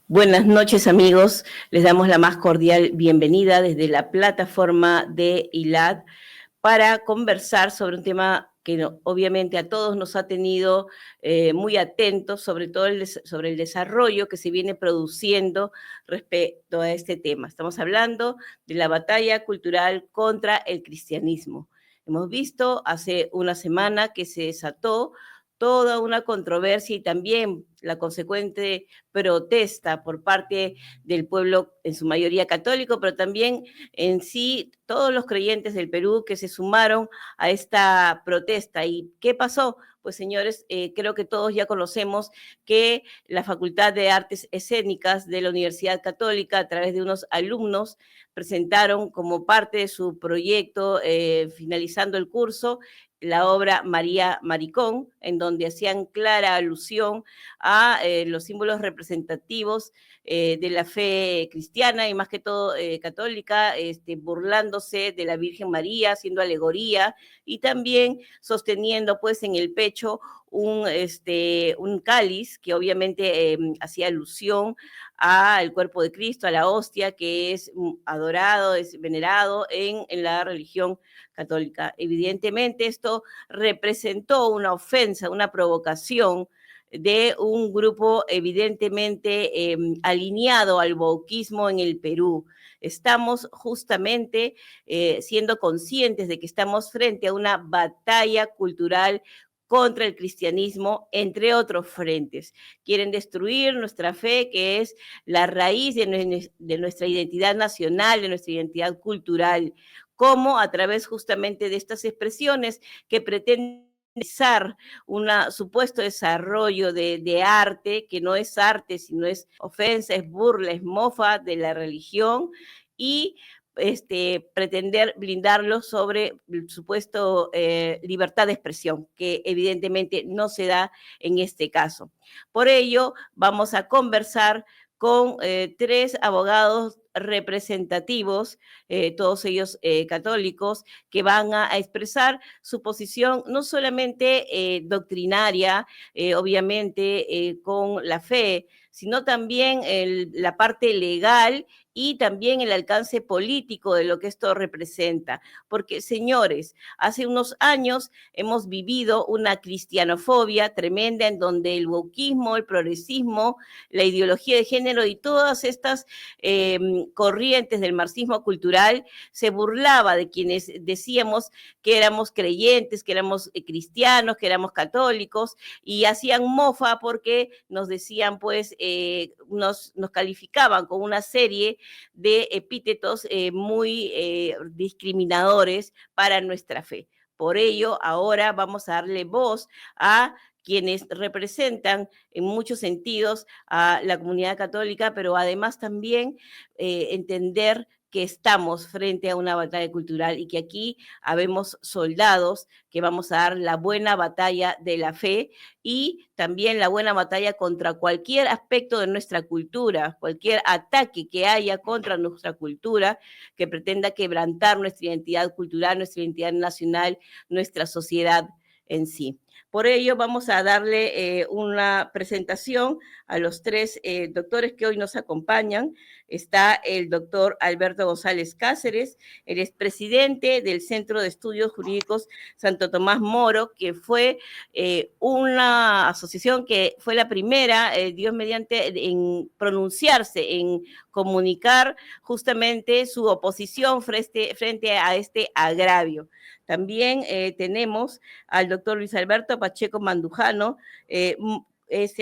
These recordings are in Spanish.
Buenas noches, amigos. Les damos la más cordial bienvenida desde la plataforma de ILAD para conversar sobre un tema que obviamente a todos nos ha tenido muy atentos, sobre todo sobre el desarrollo que se viene produciendo respecto a este tema. Estamos hablando de la batalla cultural contra el cristianismo. Hemos visto hace una semana que se desató toda una controversia y también la consecuente protesta por parte del pueblo, en su mayoría católico, pero también en sí todos los creyentes del Perú que se sumaron a esta protesta. ¿Y qué pasó? Pues señores, creo que todos ya conocemos que la Facultad de Artes Escénicas de la Universidad Católica, a través de unos alumnos, presentaron como parte de su proyecto, finalizando el curso, la obra María Maricón, en donde hacían clara alusión a los símbolos representativos de la fe cristiana y más que todo católica, burlándose de la Virgen María, haciendo alegoría y también sosteniendo pues en el pecho un cáliz que obviamente hacía alusión al cuerpo de Cristo, a la hostia, que es adorado, es venerado en la religión católica. Evidentemente esto representó una ofensa, una provocación de un grupo evidentemente alineado al wokismo en el Perú. Estamos justamente siendo conscientes de que estamos frente a una batalla cultural contra el cristianismo, entre otros frentes. Quieren destruir nuestra fe, que es la raíz de nuestra identidad nacional, de nuestra identidad cultural, como a través justamente de estas expresiones que pretenden un supuesto desarrollo de arte, que no es arte, sino es ofensa, es burla, es mofa de la religión, y pretender blindarlo sobre el supuesto libertad de expresión, que evidentemente no se da en este caso. Por ello, vamos a conversar con tres abogados representativos, todos ellos católicos, que van a expresar su posición no solamente doctrinaria, obviamente con la fe, sino también la parte legal y también el alcance político de lo que esto representa. Porque, señores, hace unos años hemos vivido una cristianofobia tremenda en donde el wokismo, el progresismo, la ideología de género y todas estas corrientes del marxismo cultural se burlaba de quienes decíamos que éramos creyentes, que éramos cristianos, que éramos católicos, y hacían mofa porque nos decían, pues, nos calificaban con una serie de epítetos muy discriminadores para nuestra fe. Por ello, ahora vamos a darle voz a quienes representan en muchos sentidos a la comunidad católica, pero además también entender que estamos frente a una batalla cultural y que aquí habemos soldados que vamos a dar la buena batalla de la fe y también la buena batalla contra cualquier aspecto de nuestra cultura, cualquier ataque que haya contra nuestra cultura que pretenda quebrantar nuestra identidad cultural, nuestra identidad nacional, nuestra sociedad en sí. Por ello, vamos a darle una presentación a los tres doctores que hoy nos acompañan. Está el doctor Alberto González Cáceres, él es presidente del Centro de Estudios Jurídicos Santo Tomás Moro, que fue una asociación que fue la primera, Dios mediante, en pronunciarse, en comunicar justamente su oposición frente a este agravio. También tenemos al doctor Luis Alberto Pacheco Mandujano, él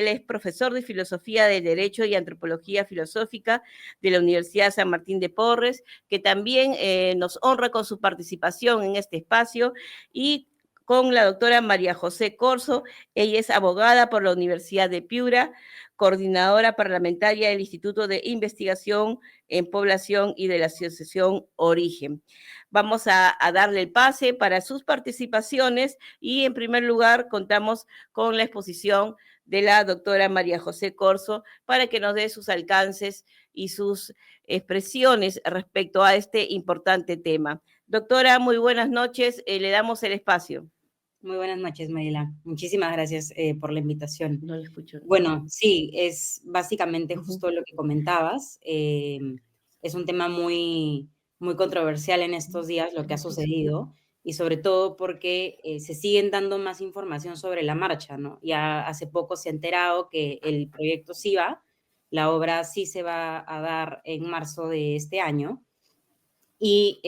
es profesor de Filosofía del Derecho y Antropología Filosófica de la Universidad San Martín de Porres, que también nos honra con su participación en este espacio, y con la doctora María José Corso. Ella es abogada por la Universidad de Piura, coordinadora parlamentaria del Instituto de Investigación en Población y de la Asociación Origen. Vamos a darle el pase para sus participaciones y en primer lugar contamos con la exposición de la doctora María José Corso para que nos dé sus alcances y sus expresiones respecto a este importante tema. Doctora, muy buenas noches, le damos el espacio. Muy buenas noches, Mariela. Muchísimas gracias por la invitación. No lo escucho. Bueno, sí, es básicamente Ujú. justo lo que comentabas. Es un tema muy, muy controversial en estos días lo que ha sucedido y sobre todo porque se siguen dando más información sobre la marcha, ¿no? Ya hace poco se ha enterado que el proyecto SIVA, la obra sí se va a dar en marzo de este año y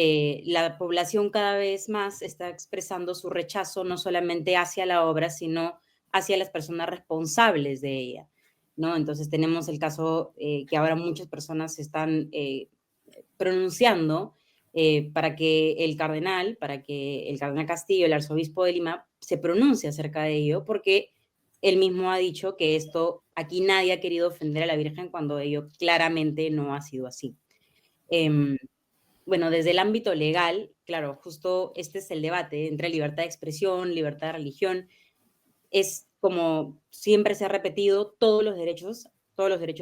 la población cada vez más está expresando su rechazo no solamente hacia la obra, sino hacia las personas responsables de ella, ¿no? Entonces tenemos el caso que ahora muchas personas se están pronunciando para que el cardenal Castillo, el arzobispo de Lima, se pronuncie acerca de ello, porque él mismo ha dicho que esto, aquí nadie ha querido ofender a la Virgen cuando ello claramente no ha sido así. Eh, bueno, desde el ámbito legal, claro, justo este es el debate entre libertad de expresión, libertad de religión. Es como siempre se ha repetido, todos los derechos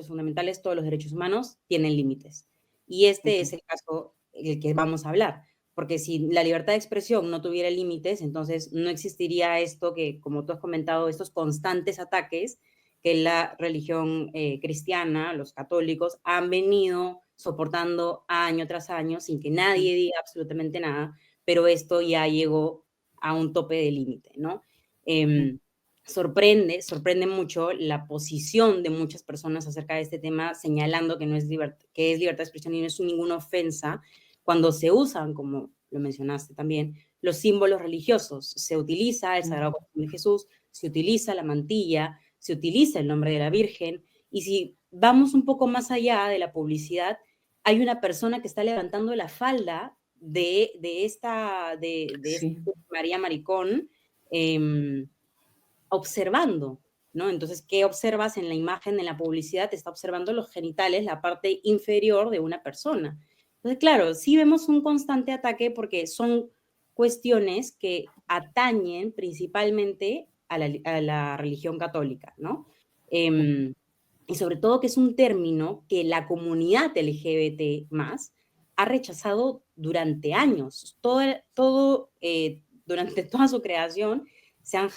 fundamentales, todos los derechos humanos tienen límites. Y este es el caso del que vamos a hablar. Porque si la libertad de expresión no tuviera límites, entonces no existiría esto que, como tú has comentado, estos constantes ataques que la religión cristiana, los católicos, han venido soportando año tras año sin que nadie diga absolutamente nada, pero esto ya llegó a un tope de límite, ¿no? Sorprende mucho la posición de muchas personas acerca de este tema, señalando que, que es libertad de expresión y no es ninguna ofensa, cuando se usan, como lo mencionaste también, los símbolos religiosos. Se utiliza el Sagrado Corazón de Jesús, se utiliza la mantilla, se utiliza el nombre de la Virgen, y si vamos un poco más allá de la publicidad, hay una persona que está levantando la falda de esta María Maricón, observando, ¿no? Entonces, ¿qué observas en la imagen, en la publicidad? Te está observando los genitales, la parte inferior de una persona. Entonces, claro, sí vemos un constante ataque porque son cuestiones que atañen principalmente a la religión católica, ¿no? Y sobre todo que es un término que la comunidad LGBT más ha rechazado durante años. Durante toda su creación se han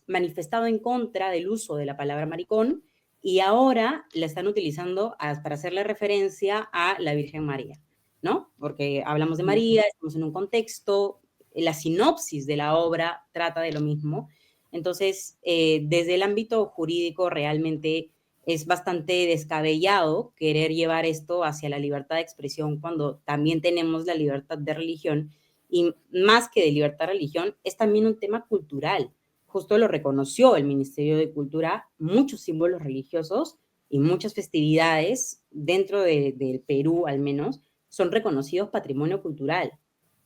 manifestado en contra del uso de la palabra maricón y ahora la están utilizando para hacerle referencia a la Virgen María, ¿no? Porque hablamos de María, estamos en un contexto, la sinopsis de la obra trata de lo mismo. Entonces, desde el ámbito jurídico realmente es bastante descabellado querer llevar esto hacia la libertad de expresión cuando también tenemos la libertad de religión y más que de libertad de religión, es también un tema cultural. Justo lo reconoció el Ministerio de Cultura, muchos símbolos religiosos y muchas festividades dentro del Perú al menos son reconocidos patrimonio cultural.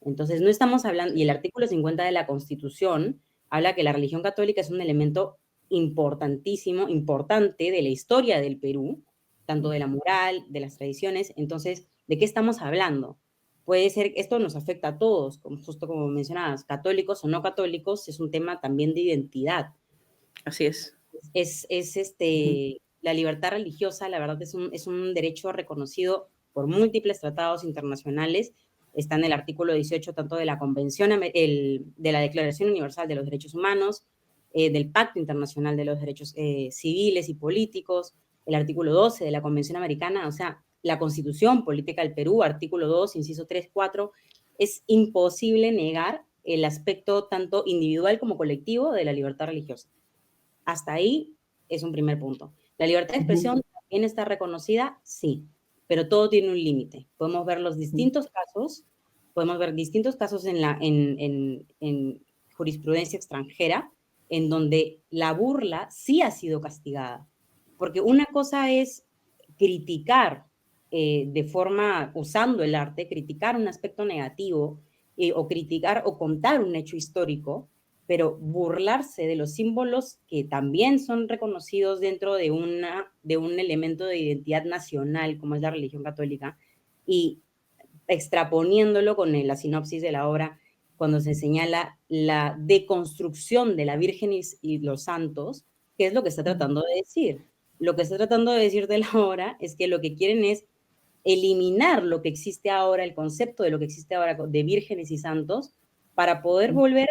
Entonces no estamos hablando, y el artículo 50 de la Constitución habla que la religión católica es un elemento importantísimo, importante de la historia del Perú, tanto de la moral, de las tradiciones. Entonces, ¿de qué estamos hablando? Puede ser, esto nos afecta a todos, justo como mencionabas, católicos o no católicos, es un tema también de identidad. Así es. La libertad religiosa, la verdad, es un derecho reconocido por múltiples tratados internacionales. Está en el artículo 18 tanto de la Convención, de la Declaración Universal de los Derechos Humanos, del Pacto Internacional de los Derechos Civiles y Políticos, el artículo 12 de la Convención Americana, o sea, la Constitución Política del Perú, artículo 2, inciso 3, 4, es imposible negar el aspecto tanto individual como colectivo de la libertad religiosa. Hasta ahí es un primer punto. ¿La libertad de expresión también está reconocida? Sí, pero todo tiene un límite. Podemos ver los distintos casos, en jurisprudencia extranjera en donde la burla sí ha sido castigada. Porque una cosa es criticar de forma, usando el arte, criticar un aspecto negativo o criticar o contar un hecho histórico, pero burlarse de los símbolos que también son reconocidos dentro de un elemento de identidad nacional, como es la religión católica, y extraponiéndolo con la sinopsis de la obra, cuando se señala la deconstrucción de la Virgen y los santos, ¿qué es lo que está tratando de decir? Lo que está tratando de decir de la obra es que lo que quieren es eliminar lo que existe ahora, el concepto de lo que existe ahora de vírgenes y santos, para poder volver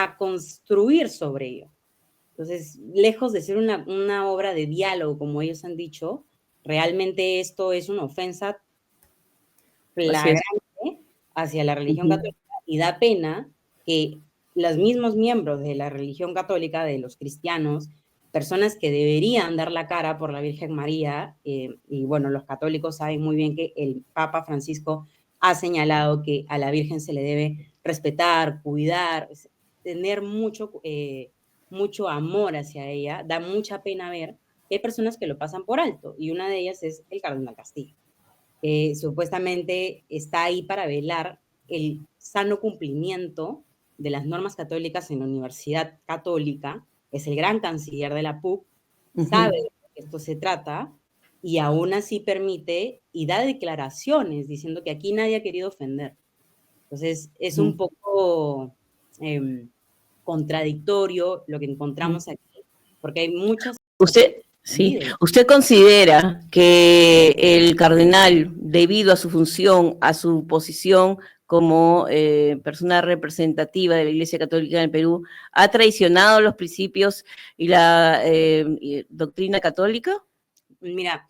a construir sobre ello. Entonces, lejos de ser una obra de diálogo, como ellos han dicho, realmente esto es una ofensa Así es. flagrante hacia la religión Ujú. católica y da pena que los mismos miembros de la religión católica, de los cristianos, personas que deberían dar la cara por la Virgen María, y bueno, los católicos saben muy bien que el Papa Francisco ha señalado que a la Virgen se le debe respetar, cuidar, tener mucho amor hacia ella. Da mucha pena ver que hay personas que lo pasan por alto, y una de ellas es el cardenal Castillo. Supuestamente está ahí para velar el sano cumplimiento de las normas católicas en la Universidad Católica, es el gran canciller de la PUC, sabe Ujú. de que esto se trata y aún así permite y da declaraciones diciendo que aquí nadie ha querido ofender. Entonces, es un Ujú. poco contradictorio lo que Ujú. encontramos aquí, porque hay muchas Usted, sí, líderes. ¿usted considera que el cardenal, debido a su función, a su posición como persona representativa de la Iglesia Católica en el Perú, ha traicionado los principios y la doctrina católica? Mira,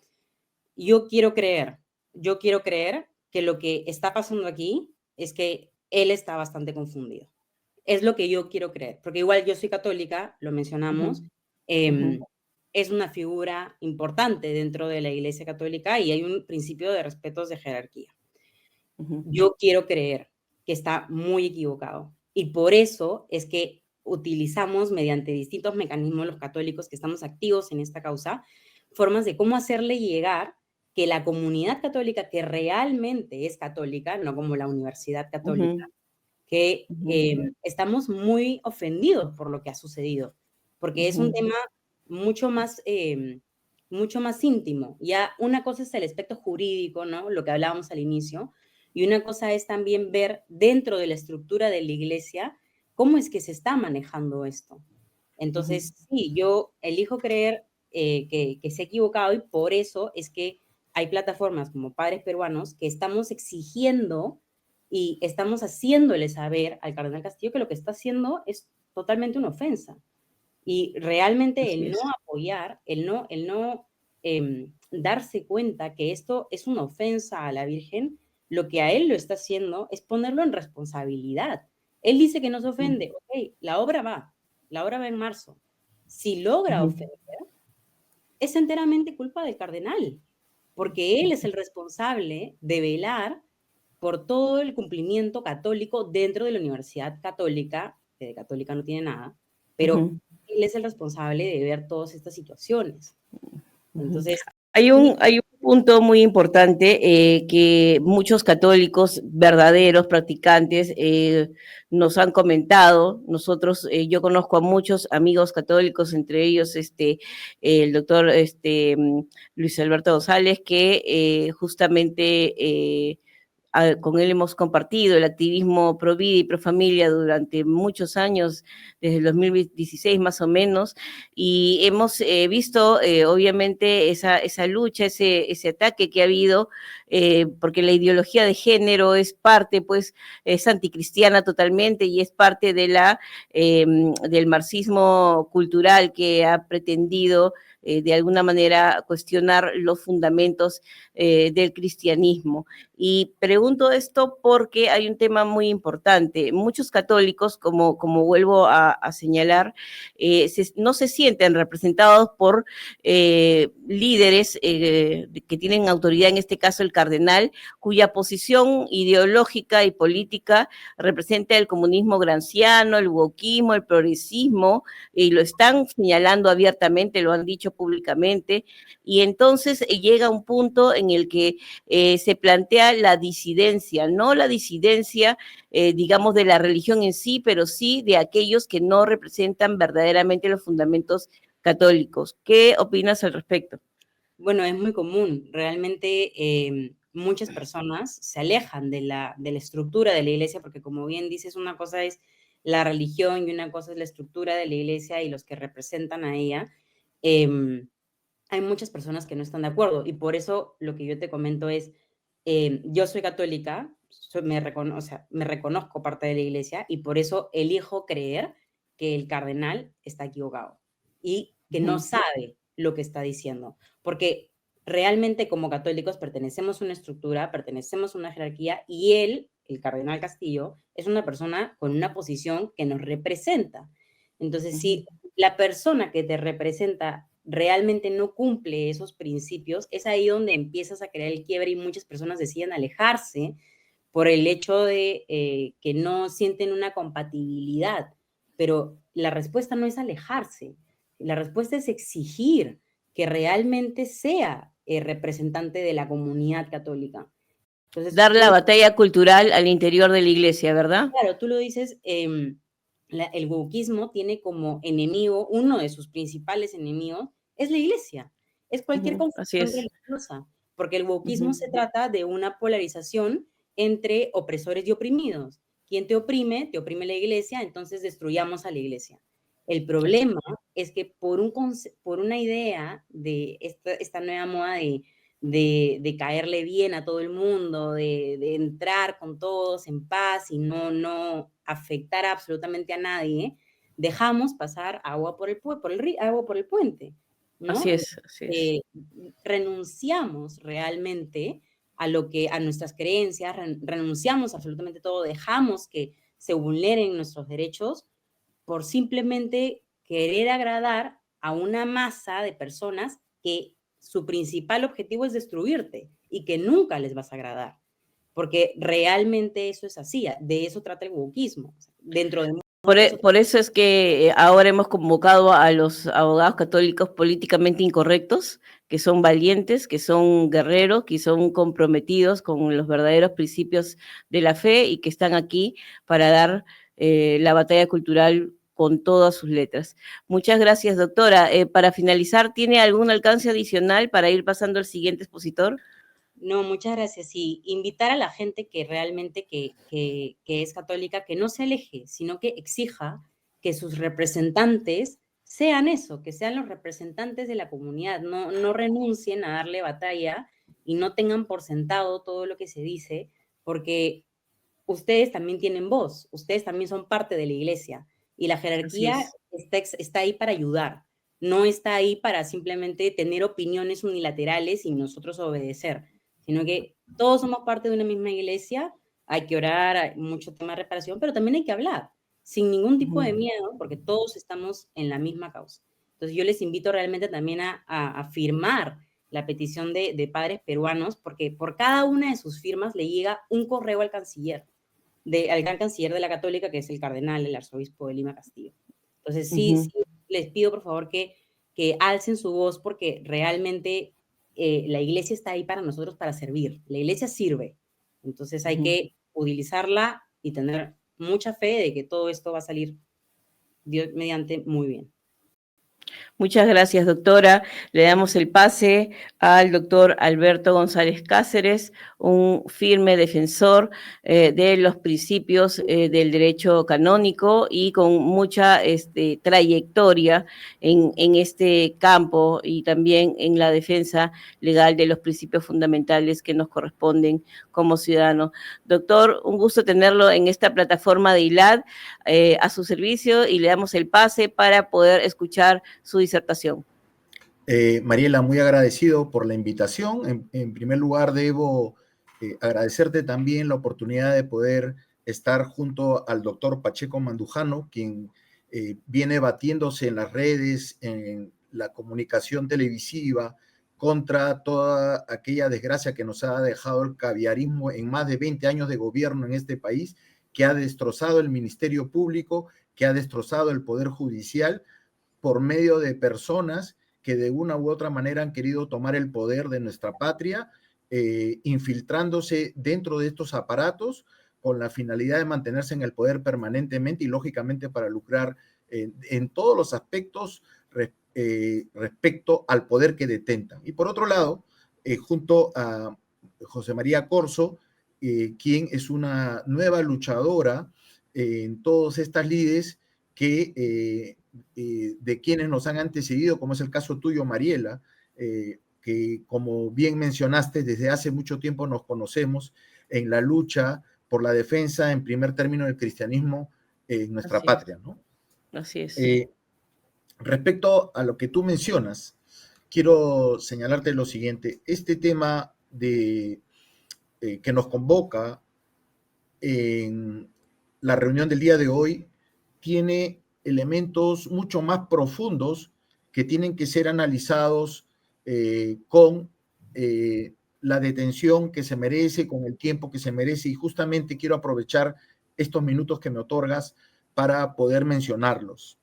yo quiero creer que lo que está pasando aquí es que él está bastante confundido. Es lo que yo quiero creer, porque igual yo soy católica, lo Ujú. mencionamos, Ujú. es una figura importante dentro de la Iglesia Católica y hay un principio de respetos de jerarquía. Ujú. Yo quiero creer que está muy equivocado y por eso es que utilizamos mediante distintos mecanismos los católicos que estamos activos en esta causa, formas de cómo hacerle llegar que la comunidad católica que realmente es católica, no como la universidad católica, Ujú. que Ujú. estamos muy ofendidos por lo que ha sucedido, porque es un Ujú. tema mucho mucho más íntimo. Ya una cosa es el aspecto jurídico, ¿no? Lo que hablábamos al inicio, y una cosa es también ver dentro de la estructura de la iglesia cómo es que se está manejando esto. Ujú. Entonces, sí, yo elijo creer que se ha equivocado y por eso es que hay plataformas como Padres Peruanos que estamos exigiendo y estamos haciéndole saber al cardenal Castillo que lo que está haciendo es totalmente una ofensa. Y realmente Así el no es. apoyar, el no darse cuenta que esto es una ofensa a la Virgen, lo que a él lo está haciendo es ponerlo en responsabilidad. Él dice que no se Ujú. ofende, ok, la obra va en marzo. Si logra Ujú. ofender, es enteramente culpa del cardenal, porque él es el responsable de velar por todo el cumplimiento católico dentro de la Universidad Católica, que de católica no tiene nada, pero Ujú. él es el responsable de ver todas estas situaciones. Ujú. Entonces, Hay sí, hay un punto muy importante que muchos católicos verdaderos, practicantes, nos han comentado. Nosotros, yo conozco a muchos amigos católicos, entre ellos el doctor Luis Alberto González, que justamente con él hemos compartido el activismo pro vida y pro familia durante muchos años, desde el 2016 más o menos, y hemos visto obviamente esa lucha, ese ataque que ha habido, porque la ideología de género es parte, pues, es anticristiana totalmente y es parte del marxismo cultural que ha pretendido de alguna manera cuestionar los fundamentos del cristianismo. Y pregunto esto porque hay un tema muy importante. Muchos católicos, como vuelvo a señalar, no se sienten representados por líderes que tienen autoridad, en este caso el cardenal, cuya posición ideológica y política representa el comunismo granciano, el wokismo, el progresismo, y lo están señalando abiertamente, lo han dicho públicamente, y entonces llega un punto en el que se plantea la disidencia, no la disidencia, digamos, de la religión en sí, pero sí de aquellos que no representan verdaderamente los fundamentos católicos. ¿Qué opinas al respecto? bueno, es muy común. Realmente muchas personas se alejan de la estructura de la iglesia, porque como bien dices, una cosa es la religión y una cosa es la estructura de la iglesia y los que representan a ella. Em, Hay muchas personas que no están de acuerdo y por eso lo que yo te comento es, yo soy católica, o sea, me reconozco parte de la iglesia y por eso elijo creer que el cardenal está equivocado y que no sabe lo que está diciendo. Porque realmente como católicos pertenecemos a una estructura, pertenecemos a una jerarquía y él, el cardenal Castillo, es una persona con una posición que nos representa. Entonces, si la persona que te representa realmente no cumple esos principios, es ahí donde empiezas a crear el quiebre y muchas personas deciden alejarse por el hecho de que no sienten una compatibilidad. Pero la respuesta no es alejarse, la respuesta es exigir que realmente sea representante de la comunidad católica. Entonces, Dar la batalla cultural al interior de la iglesia, ¿verdad? claro, tú lo dices, el wokismo tiene como enemigo, uno de sus principales enemigos, es la iglesia, es cualquier Así confesión es. religiosa, porque el wokismo se trata de una polarización entre opresores y oprimidos. Quien te oprime la iglesia, entonces destruyamos a la iglesia. El problema es que por una idea de esta nueva moda de caerle bien a todo el mundo, de entrar con todos en paz y no afectar absolutamente a nadie, dejamos pasar agua por agua por el puente, ¿no? Así es, así es. Eh, renunciamos realmente a nuestras creencias, renunciamos absolutamente todo, dejamos que se vulneren nuestros derechos por simplemente querer agradar a una masa de personas que su principal objetivo es destruirte y que nunca les vas a agradar. Porque realmente eso es así, de eso trata el wokismo. Dentro de Por eso es que ahora hemos convocado a los abogados católicos políticamente incorrectos, que son valientes, que son guerreros, que son comprometidos con los verdaderos principios de la fe y que están aquí para dar la batalla cultural con todas sus letras. Muchas gracias, doctora. Para finalizar, ¿tiene algún alcance adicional para ir pasando al siguiente expositor? No, muchas gracias. Y invitar a la gente que realmente que es católica, que no se aleje, sino que exija que sus representantes sean eso, que sean los representantes de la comunidad, no renuncien a darle batalla y no tengan por sentado todo lo que se dice, porque ustedes también tienen voz, ustedes también son parte de la iglesia y la Así jerarquía es. está ahí para ayudar, no está ahí para simplemente tener opiniones unilaterales y nosotros obedecer, sino que todos somos parte de una misma iglesia, hay que orar, hay mucho tema de reparación, pero también hay que hablar, sin ningún tipo de miedo, porque todos estamos en la misma causa. Entonces yo les invito realmente también a firmar la petición de padres peruanos, porque por cada una de sus firmas le llega un correo al canciller al gran canciller de la Católica, que es el cardenal, el arzobispo de Lima Castillo. Entonces, sí, les pido por favor que alcen su voz porque realmente la iglesia está ahí para nosotros para servir. La iglesia sirve. Entonces hay que utilizarla y tener mucha fe de que todo esto va a salir Dios mediante muy bien. Muchas gracias, doctora. Le damos el pase al doctor Alberto González Cáceres, un firme defensor de los principios del derecho canónico y con mucha trayectoria en este campo y también en la defensa legal de los principios fundamentales que nos corresponden como ciudadanos. Doctor, un gusto tenerlo en esta plataforma de ILAD a su servicio y le damos el pase para poder escuchar su disertación. Mariela, muy agradecido por la invitación. En primer lugar, debo agradecerte también la oportunidad de poder estar junto al doctor Pacheco Mandujano, quien viene batiéndose en las redes, en la comunicación televisiva, contra toda aquella desgracia que nos ha dejado el caviarismo en más de 20 años de gobierno en este país, que ha destrozado el Ministerio Público, que ha destrozado el Poder Judicial por medio de personas que de una u otra manera han querido tomar el poder de nuestra patria, infiltrándose dentro de estos aparatos con la finalidad de mantenerse en el poder permanentemente y lógicamente para lucrar en todos los aspectos respecto al poder que detentan. Y por otro lado, junto a José María Corzo, quien es una nueva luchadora en todas estas lides que de quienes nos han antecedido, como es el caso tuyo, Mariela, que, como bien mencionaste, desde hace mucho tiempo nos conocemos en la lucha por la defensa, en primer término, del cristianismo en nuestra patria, ¿no? Así es. Respecto a lo que tú mencionas, quiero señalarte lo siguiente. Este tema que nos convoca en la reunión del día de hoy tiene elementos mucho más profundos que tienen que ser analizados con la detención que se merece, con el tiempo que se merece, y justamente quiero aprovechar estos minutos que me otorgas para poder mencionarlos.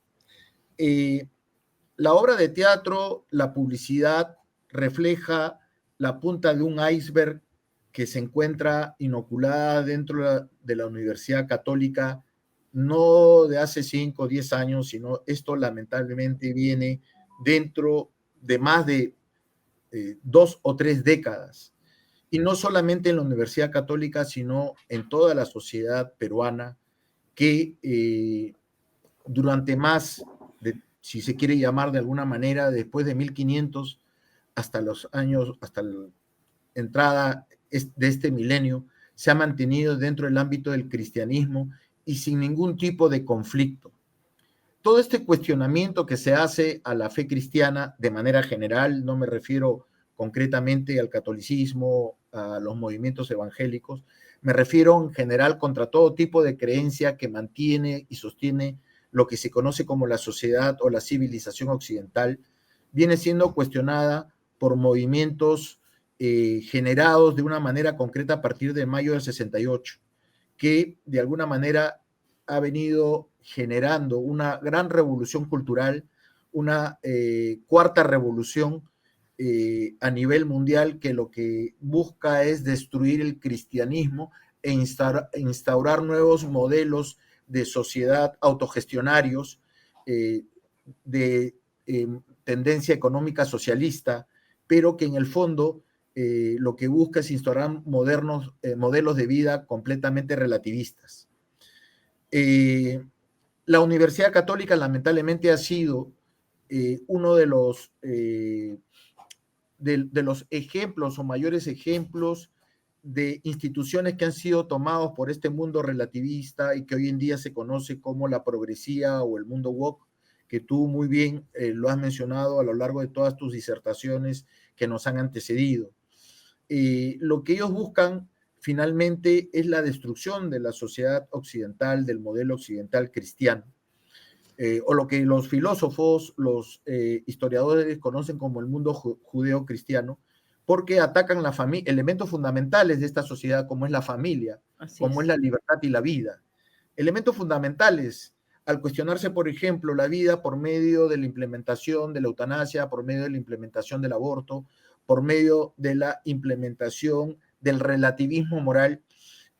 La obra de teatro, la publicidad, refleja la punta de un iceberg que se encuentra inoculada dentro de la Universidad Católica, no de hace 5 o 10 años, sino esto lamentablemente viene dentro de más de 2 o 3 décadas. Y no solamente en la Universidad Católica, sino en toda la sociedad peruana, que durante más de, si se quiere llamar de alguna manera, después de 1500 hasta los años, hasta la entrada de este milenio, se ha mantenido dentro del ámbito del cristianismo y sin ningún tipo de conflicto. Todo este cuestionamiento que se hace a la fe cristiana de manera general, no me refiero concretamente al catolicismo, a los movimientos evangélicos, me refiero en general contra todo tipo de creencia que mantiene y sostiene lo que se conoce como la sociedad o la civilización occidental, viene siendo cuestionada por movimientos generados de una manera concreta a partir de mayo del 68, que de alguna manera ha venido generando una gran revolución cultural, una cuarta revolución a nivel mundial, que lo que busca es destruir el cristianismo e instaurar nuevos modelos de sociedad autogestionarios, de tendencia económica socialista, pero que en el fondo lo que busca es instaurar modelos de vida completamente relativistas. La Universidad Católica lamentablemente ha sido uno de los ejemplos o mayores ejemplos de instituciones que han sido tomados por este mundo relativista y que hoy en día se conoce como la progresía o el mundo woke, que tú muy bien lo has mencionado a lo largo de todas tus disertaciones que nos han antecedido. Lo que ellos buscan finalmente es la destrucción de la sociedad occidental, del modelo occidental cristiano, o lo que los filósofos, los historiadores conocen como el mundo judeo-cristiano, porque atacan elementos fundamentales de esta sociedad, como es la familia, como es la libertad y la vida. Elementos fundamentales al cuestionarse, por ejemplo, la vida por medio de la implementación de la eutanasia, por medio de la implementación del aborto, por medio de la implementación del relativismo moral,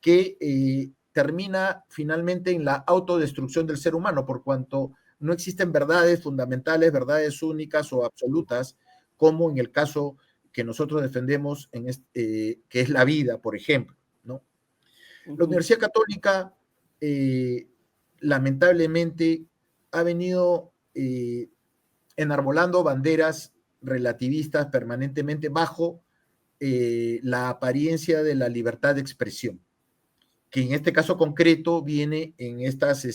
que termina finalmente en la autodestrucción del ser humano, por cuanto no existen verdades fundamentales, verdades únicas o absolutas, como en el caso que nosotros defendemos, que es la vida, por ejemplo, ¿no? La Universidad Católica, lamentablemente, ha venido enarbolando banderas relativistas permanentemente bajo la apariencia de la libertad de expresión, que en este caso concreto viene en estas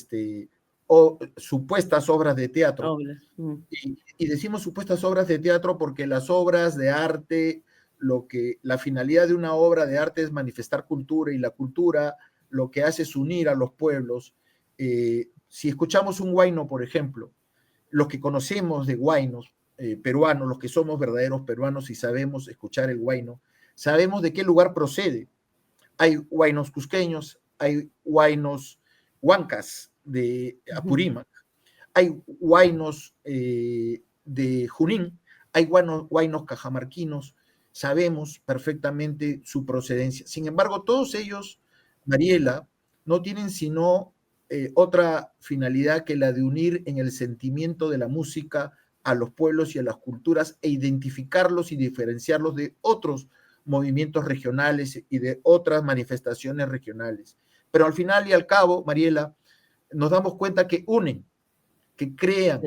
supuestas obras de teatro. Y decimos supuestas obras de teatro porque las obras de arte, la finalidad de una obra de arte es manifestar cultura, y la cultura lo que hace es unir a los pueblos. Si escuchamos un huayno, por ejemplo, los que conocemos de huaynos peruanos, los que somos verdaderos peruanos y sabemos escuchar el huayno, sabemos de qué lugar procede. Hay huaynos cusqueños, hay huaynos huancas de Apurímac, hay huaynos de Junín, hay huaynos cajamarquinos, sabemos perfectamente su procedencia. Sin embargo, todos ellos, Mariela, no tienen sino otra finalidad que la de unir en el sentimiento de la música a los pueblos y a las culturas, e identificarlos y diferenciarlos de otros movimientos regionales y de otras manifestaciones regionales. Pero al final y al cabo, Mariela, nos damos cuenta que unen, que crean,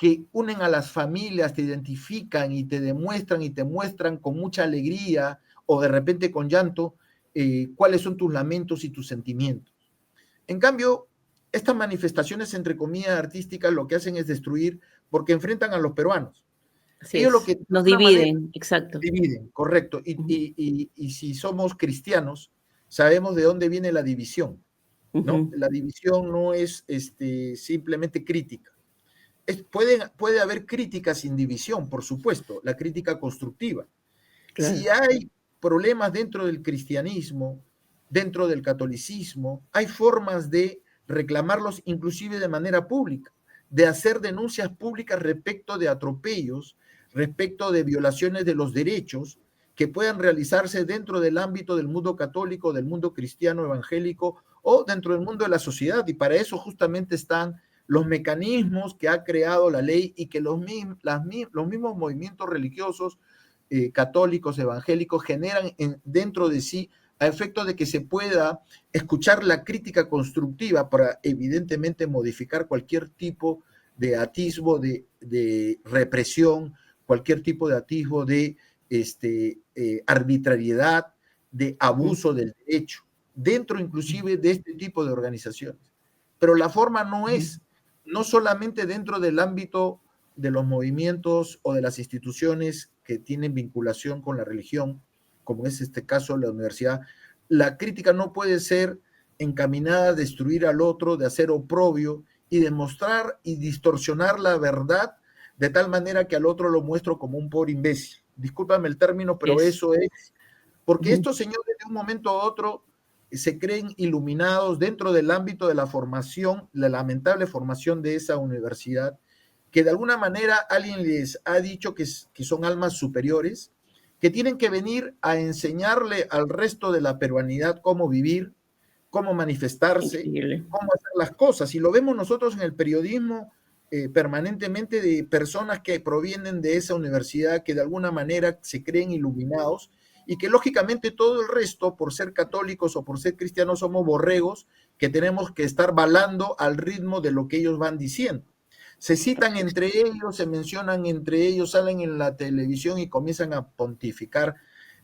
que unen a las familias, te identifican y te muestran con mucha alegría o de repente con llanto cuáles son tus lamentos y tus sentimientos. En cambio, estas manifestaciones, entre comillas, artísticas, lo que hacen es destruir porque enfrentan a los peruanos. Así Ellos es. lo que Nos dividen, exacto. dividen, correcto. Y si somos cristianos, sabemos de dónde viene la división, ¿no? La división no es simplemente crítica. Puede haber crítica sin división, por supuesto, la crítica constructiva. Claro. Si hay problemas dentro del cristianismo, dentro del catolicismo, hay formas de reclamarlos inclusive de manera pública, de hacer denuncias públicas respecto de atropellos, respecto de violaciones de los derechos que puedan realizarse dentro del ámbito del mundo católico, del mundo cristiano evangélico o dentro del mundo de la sociedad. Y para eso justamente están los mecanismos que ha creado la ley y que los mismos movimientos religiosos católicos, evangélicos, generan dentro de sí a efecto de que se pueda escuchar la crítica constructiva para evidentemente modificar cualquier tipo de atisbo de represión, cualquier tipo de atisbo de arbitrariedad, de abuso del derecho, dentro inclusive de este tipo de organizaciones. Pero la forma no es, no solamente dentro del ámbito de los movimientos o de las instituciones que tienen vinculación con la religión, como es este caso la universidad, la crítica no puede ser encaminada a destruir al otro, de hacer oprobio y demostrar y distorsionar la verdad de tal manera que al otro lo muestro como un pobre imbécil. Discúlpame el término, pero eso es, porque estos señores de un momento a otro se creen iluminados dentro del ámbito de la formación, la lamentable formación de esa universidad, que de alguna manera alguien les ha dicho que son almas superiores, que tienen que venir a enseñarle al resto de la peruanidad cómo vivir, cómo manifestarse, cómo hacer las cosas. Y lo vemos nosotros en el periodismo permanentemente de personas que provienen de esa universidad, que de alguna manera se creen iluminados y que lógicamente todo el resto, por ser católicos o por ser cristianos, somos borregos que tenemos que estar balando al ritmo de lo que ellos van diciendo. Se citan entre ellos, se mencionan entre ellos, salen en la televisión y comienzan a pontificar.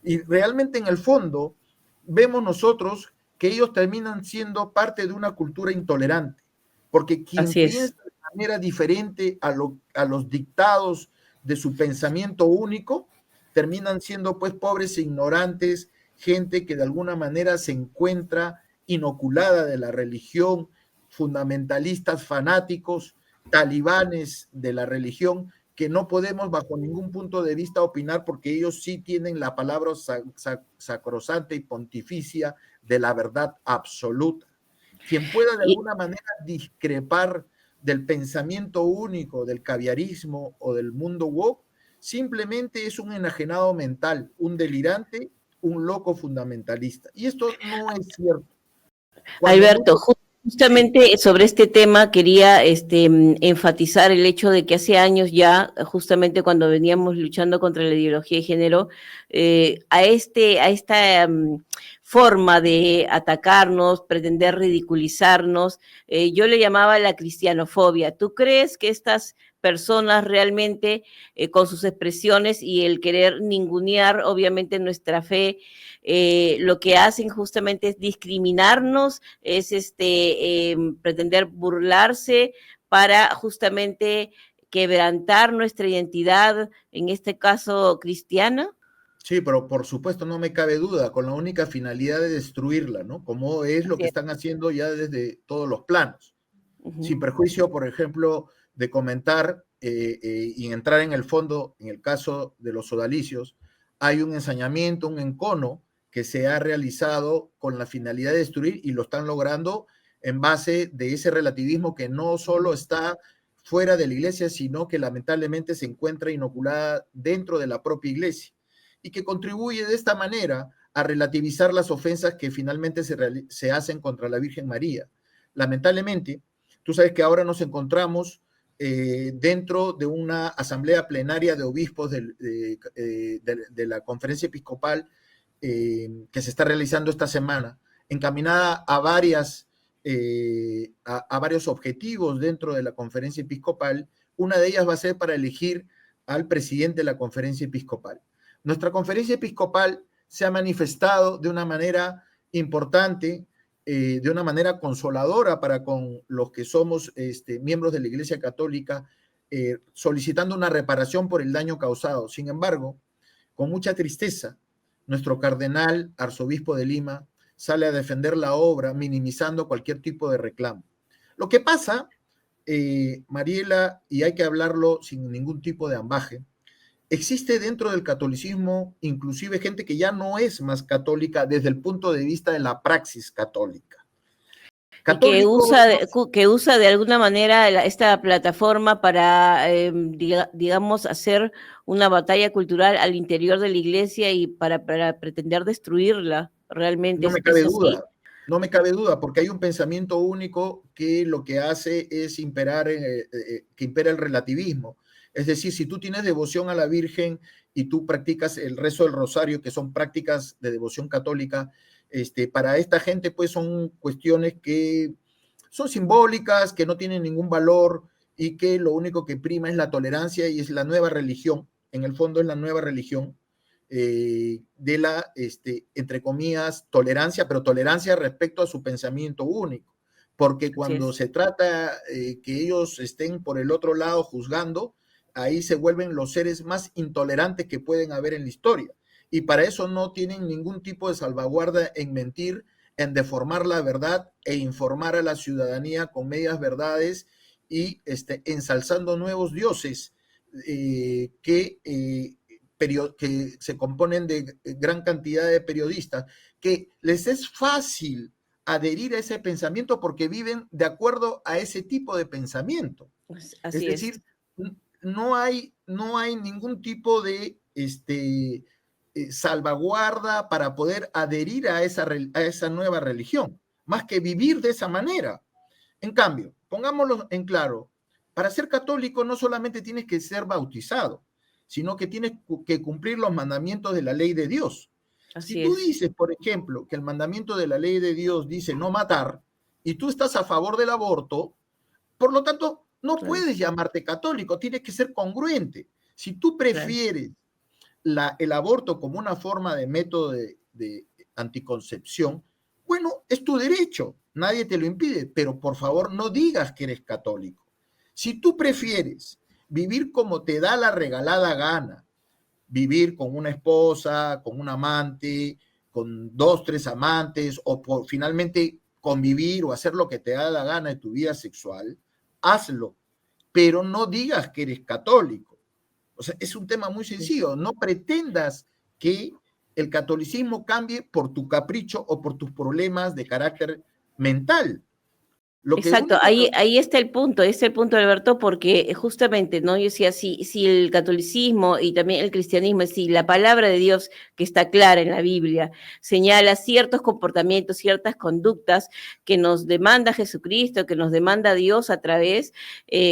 Y realmente en el fondo vemos nosotros que ellos terminan siendo parte de una cultura intolerante, porque quien piensa de manera diferente a los dictados de su pensamiento único, terminan siendo pues pobres e ignorantes, gente que de alguna manera se encuentra inoculada de la religión, fundamentalistas fanáticos, talibanes de la religión, que no podemos bajo ningún punto de vista opinar porque ellos sí tienen la palabra sacrosanta y pontificia de la verdad absoluta. Quien pueda de alguna manera discrepar del pensamiento único, del caviarismo o del mundo woke, simplemente es un enajenado mental, un delirante, un loco fundamentalista. Y esto no es cierto. Alberto, justamente sobre este tema quería enfatizar el hecho de que hace años ya, justamente cuando veníamos luchando contra la ideología de género, a esta forma de atacarnos, pretender ridiculizarnos, yo le llamaba la cristianofobia. ¿Tú crees que estas personas realmente con sus expresiones y el querer ningunear obviamente nuestra fe, lo que hacen justamente es discriminarnos, es pretender burlarse para justamente quebrantar nuestra identidad, en este caso cristiana? Sí, pero por supuesto no me cabe duda, con la única finalidad de destruirla, ¿no? Como es lo que están haciendo ya desde todos los planos. Sin perjuicio, por ejemplo, de comentar y entrar en el fondo, en el caso de los sodalicios, hay un ensañamiento, un encono que se ha realizado con la finalidad de destruir y lo están logrando en base de ese relativismo que no solo está fuera de la iglesia, sino que lamentablemente se encuentra inoculada dentro de la propia iglesia y que contribuye de esta manera a relativizar las ofensas que finalmente se hacen contra la Virgen María. Lamentablemente, tú sabes que ahora nos encontramos dentro de una asamblea plenaria de obispos de la conferencia episcopal que se está realizando esta semana, encaminada a varios objetivos dentro de la conferencia episcopal, una de ellas va a ser para elegir al presidente de la conferencia episcopal. Nuestra conferencia episcopal se ha manifestado de una manera importante, de una manera consoladora para con los que somos miembros de la Iglesia Católica, solicitando una reparación por el daño causado. Sin embargo, con mucha tristeza, nuestro cardenal, arzobispo de Lima, sale a defender la obra, minimizando cualquier tipo de reclamo. Lo que pasa, Mariela, y hay que hablarlo sin ningún tipo de ambaje, existe dentro del catolicismo inclusive gente que ya no es más católica desde el punto de vista de la praxis católica. Y que usa de alguna manera esta plataforma para, digamos, hacer una batalla cultural al interior de la iglesia y para pretender destruirla. Realmente no me cabe así. Duda. No me cabe duda, porque hay un pensamiento único que lo que hace es que impera el relativismo. Es decir, si tú tienes devoción a la Virgen y tú practicas el rezo del rosario, que son prácticas de devoción católica, para esta gente pues son cuestiones que son simbólicas, que no tienen ningún valor y que lo único que prima es la tolerancia y es la nueva religión. En el fondo es la nueva religión de la, entre comillas, tolerancia, pero tolerancia respecto a su pensamiento único. Porque cuando se trata que ellos estén por el otro lado juzgando, ahí se vuelven los seres más intolerantes que pueden haber en la historia. Y para eso no tienen ningún tipo de salvaguarda en mentir, en deformar la verdad e informar a la ciudadanía con medias verdades y ensalzando nuevos dioses que se componen de gran cantidad de periodistas, que les es fácil adherir a ese pensamiento porque viven de acuerdo a ese tipo de pensamiento. Así es decir, no hay ningún tipo de salvaguarda para poder adherir a esa nueva religión, más que vivir de esa manera. En cambio, pongámoslo en claro, para ser católico no solamente tienes que ser bautizado, sino que tienes que cumplir los mandamientos de la ley de Dios. Si tú dices, por ejemplo, que el mandamiento de la ley de Dios dice no matar, y tú estás a favor del aborto, por lo tanto, no puedes llamarte católico, tienes que ser congruente. Si tú prefieres el aborto como una forma de método de anticoncepción, bueno, es tu derecho, nadie te lo impide, pero por favor no digas que eres católico. Si tú prefieres vivir como te da la regalada gana, vivir con una esposa, con un amante, con 2, 3 amantes, o finalmente convivir o hacer lo que te da la gana de tu vida sexual, hazlo, pero no digas que eres católico. O sea, es un tema muy sencillo. No pretendas que el catolicismo cambie por tu capricho o por tus problemas de carácter mental. Exacto, ahí está el punto, Alberto, porque justamente, ¿no? Yo decía, si el catolicismo y también el cristianismo, si la palabra de Dios, que está clara en la Biblia, señala ciertos comportamientos, ciertas conductas que nos demanda Jesucristo, que nos demanda Dios a través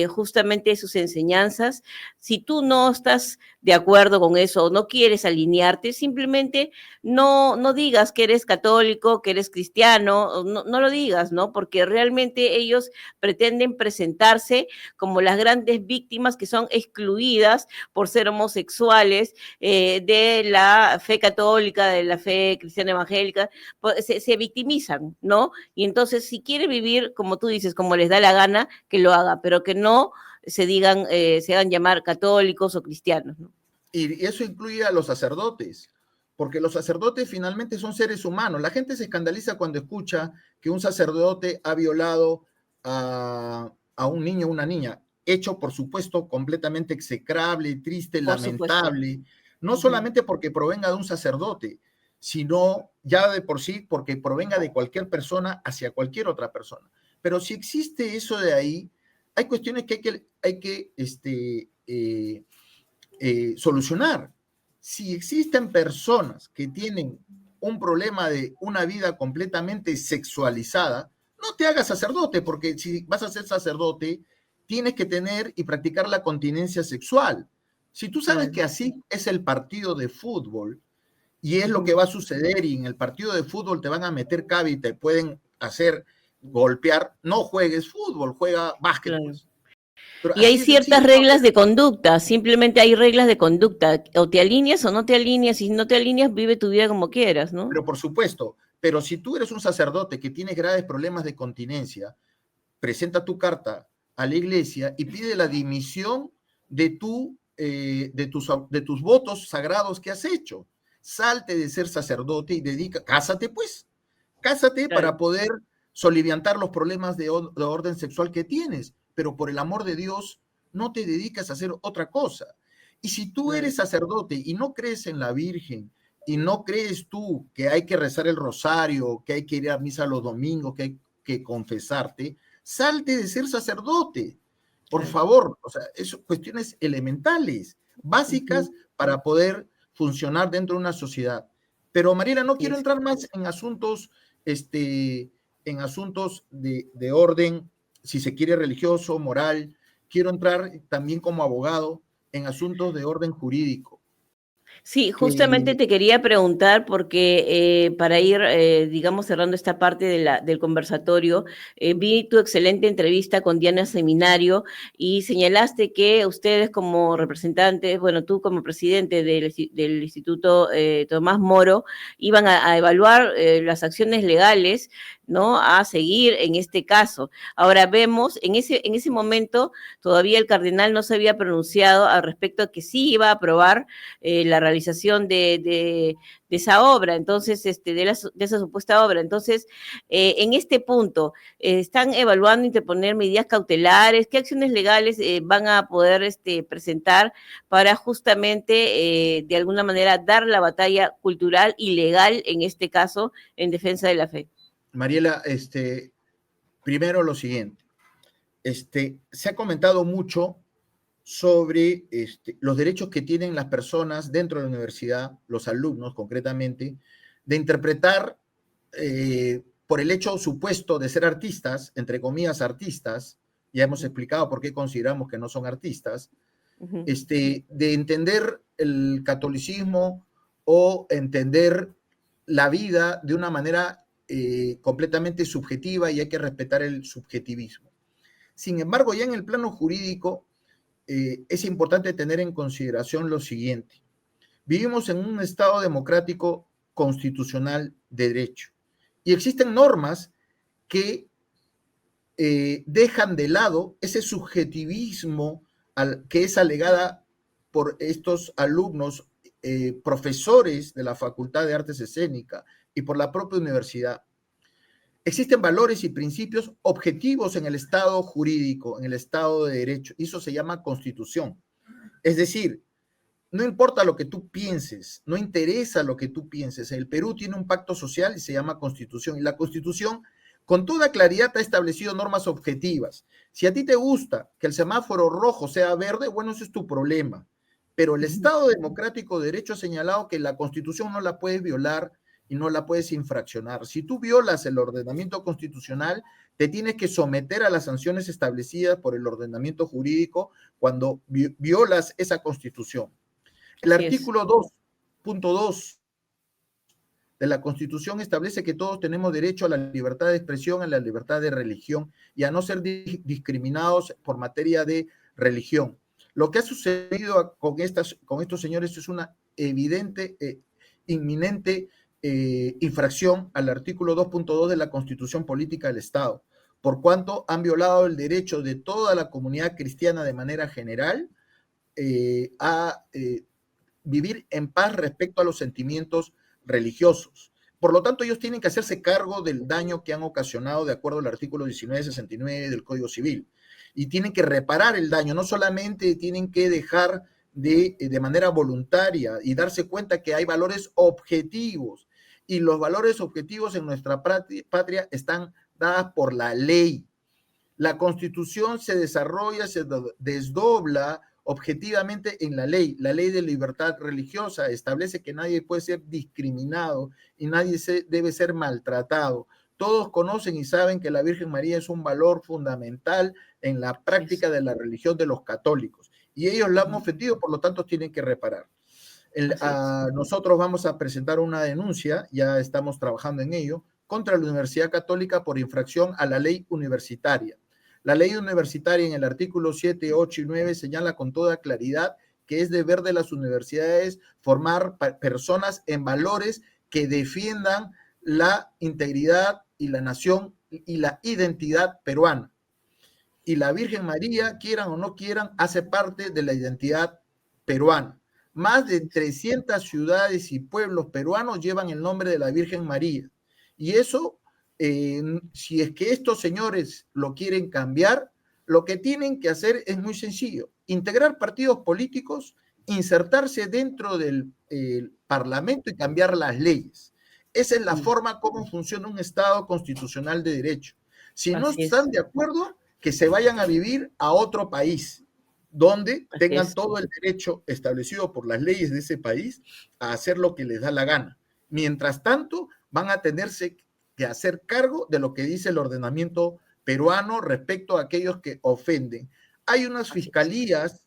justamente de sus enseñanzas, si tú no estás de acuerdo con eso o no quieres alinearte, simplemente no digas que eres católico, que eres cristiano, no lo digas, ¿no? Porque realmente ellos pretenden presentarse como las grandes víctimas que son excluidas por ser homosexuales de la fe católica, de la fe cristiana evangélica, se victimizan, ¿no? Y entonces si quiere vivir, como tú dices, como les da la gana, que lo haga, pero que no se hagan llamar católicos o cristianos, ¿no? Y eso incluye a los sacerdotes, porque los sacerdotes finalmente son seres humanos. La gente se escandaliza cuando escucha que un sacerdote ha violado a un niño o una niña, hecho, por supuesto, completamente execrable, triste, lamentable, no solamente porque provenga de un sacerdote, sino ya de por sí porque provenga de cualquier persona hacia cualquier otra persona. Pero si existe eso de ahí, hay cuestiones que hay que solucionar. Si existen personas que tienen un problema de una vida completamente sexualizada, no te hagas sacerdote, porque si vas a ser sacerdote, tienes que tener y practicar la continencia sexual. Si tú sabes que así es el partido de fútbol, y es lo que va a suceder, y en el partido de fútbol te van a meter cabe y te pueden hacer golpear, no juegues fútbol, juega básquet. Pues. Pero Y hay así de sencillo, ciertas reglas de conducta, simplemente hay reglas de conducta, o te alineas o no te alineas, si no te alineas, vive tu vida como quieras, ¿no? pero por supuesto, pero si tú eres un sacerdote que tiene graves problemas de continencia, presenta tu carta a la iglesia y pide la dimisión de tus votos sagrados que has hecho. Salte de ser sacerdote y cásate pues, cásate Claro. para poder soliviantar los problemas de orden sexual que tienes, pero por el amor de Dios, no te dedicas a hacer otra cosa. Y si tú Claro. eres sacerdote y no crees en la Virgen, y no crees tú que hay que rezar el rosario, que hay que ir a misa los domingos, que hay que confesarte, salte de ser sacerdote, por Claro. favor. O sea, son cuestiones elementales, básicas, Ujú. para poder funcionar dentro de una sociedad. Pero Mariela, no Así quiero es. entrar más en asuntos de orden, si se quiere, religioso, moral. Quiero entrar también como abogado en asuntos de orden jurídico. Sí, justamente Que te quería preguntar porque para ir, digamos, cerrando esta parte del conversatorio, vi tu excelente entrevista con Diana Seminario y señalaste que ustedes como representantes, bueno, tú como presidente del Instituto Tomás Moro, iban a evaluar las acciones legales, ¿no? A seguir en este caso. Ahora vemos, en ese momento todavía el cardenal no se había pronunciado al respecto de que sí iba a aprobar la realización de esa obra, entonces, de esa supuesta obra. Entonces, en este punto, ¿están evaluando interponer medidas cautelares? ¿Qué acciones legales van a poder presentar para justamente, de alguna manera, dar la batalla cultural y legal, en este caso, en defensa de la fe? Mariela, primero lo siguiente, se ha comentado mucho sobre los derechos que tienen las personas dentro de la universidad, los alumnos concretamente, de interpretar por el hecho supuesto de ser artistas, entre comillas artistas, ya hemos explicado por qué consideramos que no son artistas, Uh-huh. de entender el catolicismo o entender la vida de una manera completamente subjetiva, y hay que respetar el subjetivismo. Sin embargo, ya en el plano jurídico, es importante tener en consideración lo siguiente. Vivimos en un Estado democrático constitucional de derecho y existen normas que dejan de lado ese subjetivismo que es alegada por estos alumnos, profesores de la Facultad de Artes Escénicas y por la propia universidad. Existen valores y principios objetivos en el Estado jurídico, en el Estado de Derecho, y eso se llama Constitución. Es decir, no importa lo que tú pienses, no interesa lo que tú pienses. El Perú tiene un pacto social y se llama Constitución, y la Constitución con toda claridad ha establecido normas objetivas. Si a ti te gusta que el semáforo rojo sea verde, bueno, ese es tu problema. Pero el Estado democrático de derecho ha señalado que la Constitución no la puedes violar y no la puedes infraccionar. Si tú violas el ordenamiento constitucional, te tienes que someter a las sanciones establecidas por el ordenamiento jurídico cuando violas esa Constitución. El Así es. artículo 2.2 de la Constitución establece que todos tenemos derecho a la libertad de expresión, a la libertad de religión y a no ser discriminados por materia de religión. Lo que ha sucedido con estos señores es una evidente, inminente infracción al artículo 2.2 de la Constitución Política del Estado, por cuanto han violado el derecho de toda la comunidad cristiana de manera general a vivir en paz respecto a los sentimientos religiosos. Por lo tanto, ellos tienen que hacerse cargo del daño que han ocasionado de acuerdo al artículo 1969 del Código Civil. Y tienen que reparar el daño, no solamente tienen que dejar de manera voluntaria y darse cuenta que hay valores objetivos. Y los valores objetivos en nuestra patria están dadas por la ley. La Constitución se desarrolla, se desdobla objetivamente en la ley de libertad religiosa establece que nadie puede ser discriminado y nadie debe ser maltratado. Todos conocen y saben que la Virgen María es un valor fundamental en la práctica de la religión de los católicos y ellos la han ofendido, por lo tanto tienen que reparar. Nosotros vamos a presentar una denuncia, ya estamos trabajando en ello, contra la Universidad Católica por infracción a la ley universitaria. La ley universitaria en el artículo 7, 8 y 9 señala con toda claridad que es deber de las universidades formar personas en valores que defiendan la integridad y la nación y la identidad peruana. Y la Virgen María, quieran o no quieran, hace parte de la identidad peruana. Más de 300 ciudades y pueblos peruanos llevan el nombre de la Virgen María. Y eso, si es que estos señores lo quieren cambiar, lo que tienen que hacer es muy sencillo: integrar partidos políticos, insertarse dentro del Parlamento y cambiar las leyes. Esa es la forma como funciona un Estado constitucional de derecho. Si no están de acuerdo, que se vayan a vivir a otro país, donde tengan todo el derecho establecido por las leyes de ese país a hacer lo que les da la gana. Mientras tanto, van a tenerse que hacer cargo de lo que dice el ordenamiento peruano respecto a aquellos que ofenden. Hay unas fiscalías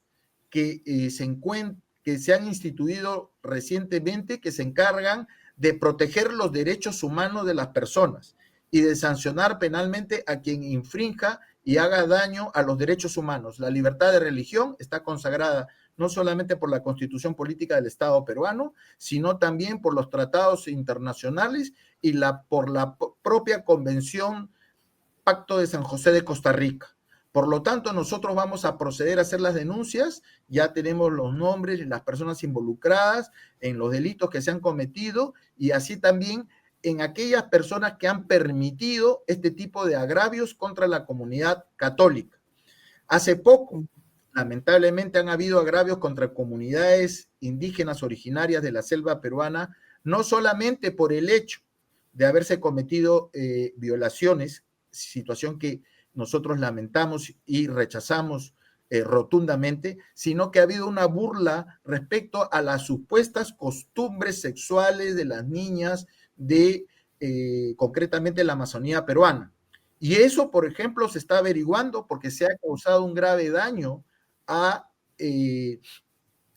que se han instituido recientemente que se encargan de proteger los derechos humanos de las personas y de sancionar penalmente a quien infrinja y haga daño a los derechos humanos. La libertad de religión está consagrada no solamente por la Constitución Política del Estado peruano, sino también por los tratados internacionales y por la propia Convención Pacto de San José de Costa Rica. Por lo tanto, nosotros vamos a proceder a hacer las denuncias, ya tenemos los nombres de las personas involucradas en los delitos que se han cometido y así también en aquellas personas que han permitido este tipo de agravios contra la comunidad católica. Hace poco, lamentablemente, han habido agravios contra comunidades indígenas originarias de la selva peruana, no solamente por el hecho de haberse cometido violaciones, situación que nosotros lamentamos y rechazamos rotundamente, sino que ha habido una burla respecto a las supuestas costumbres sexuales de las niñas de concretamente la Amazonía peruana. Y eso, por ejemplo, se está averiguando porque se ha causado un grave daño a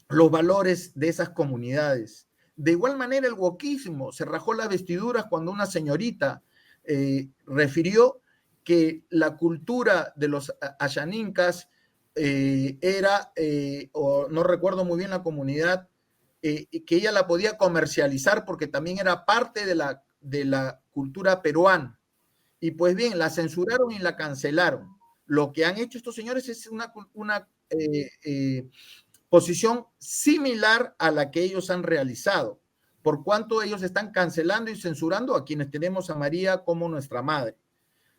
los valores de esas comunidades. De igual manera, el wokismo se rajó las vestiduras cuando una señorita refirió que la cultura de los ayanincas era, o no recuerdo muy bien la comunidad, que ella la podía comercializar porque también era parte de la cultura peruana. Y pues bien, la censuraron y la cancelaron. Lo que han hecho estos señores es una posición similar a la que ellos han realizado, por cuanto ellos están cancelando y censurando a quienes tenemos a María como nuestra madre.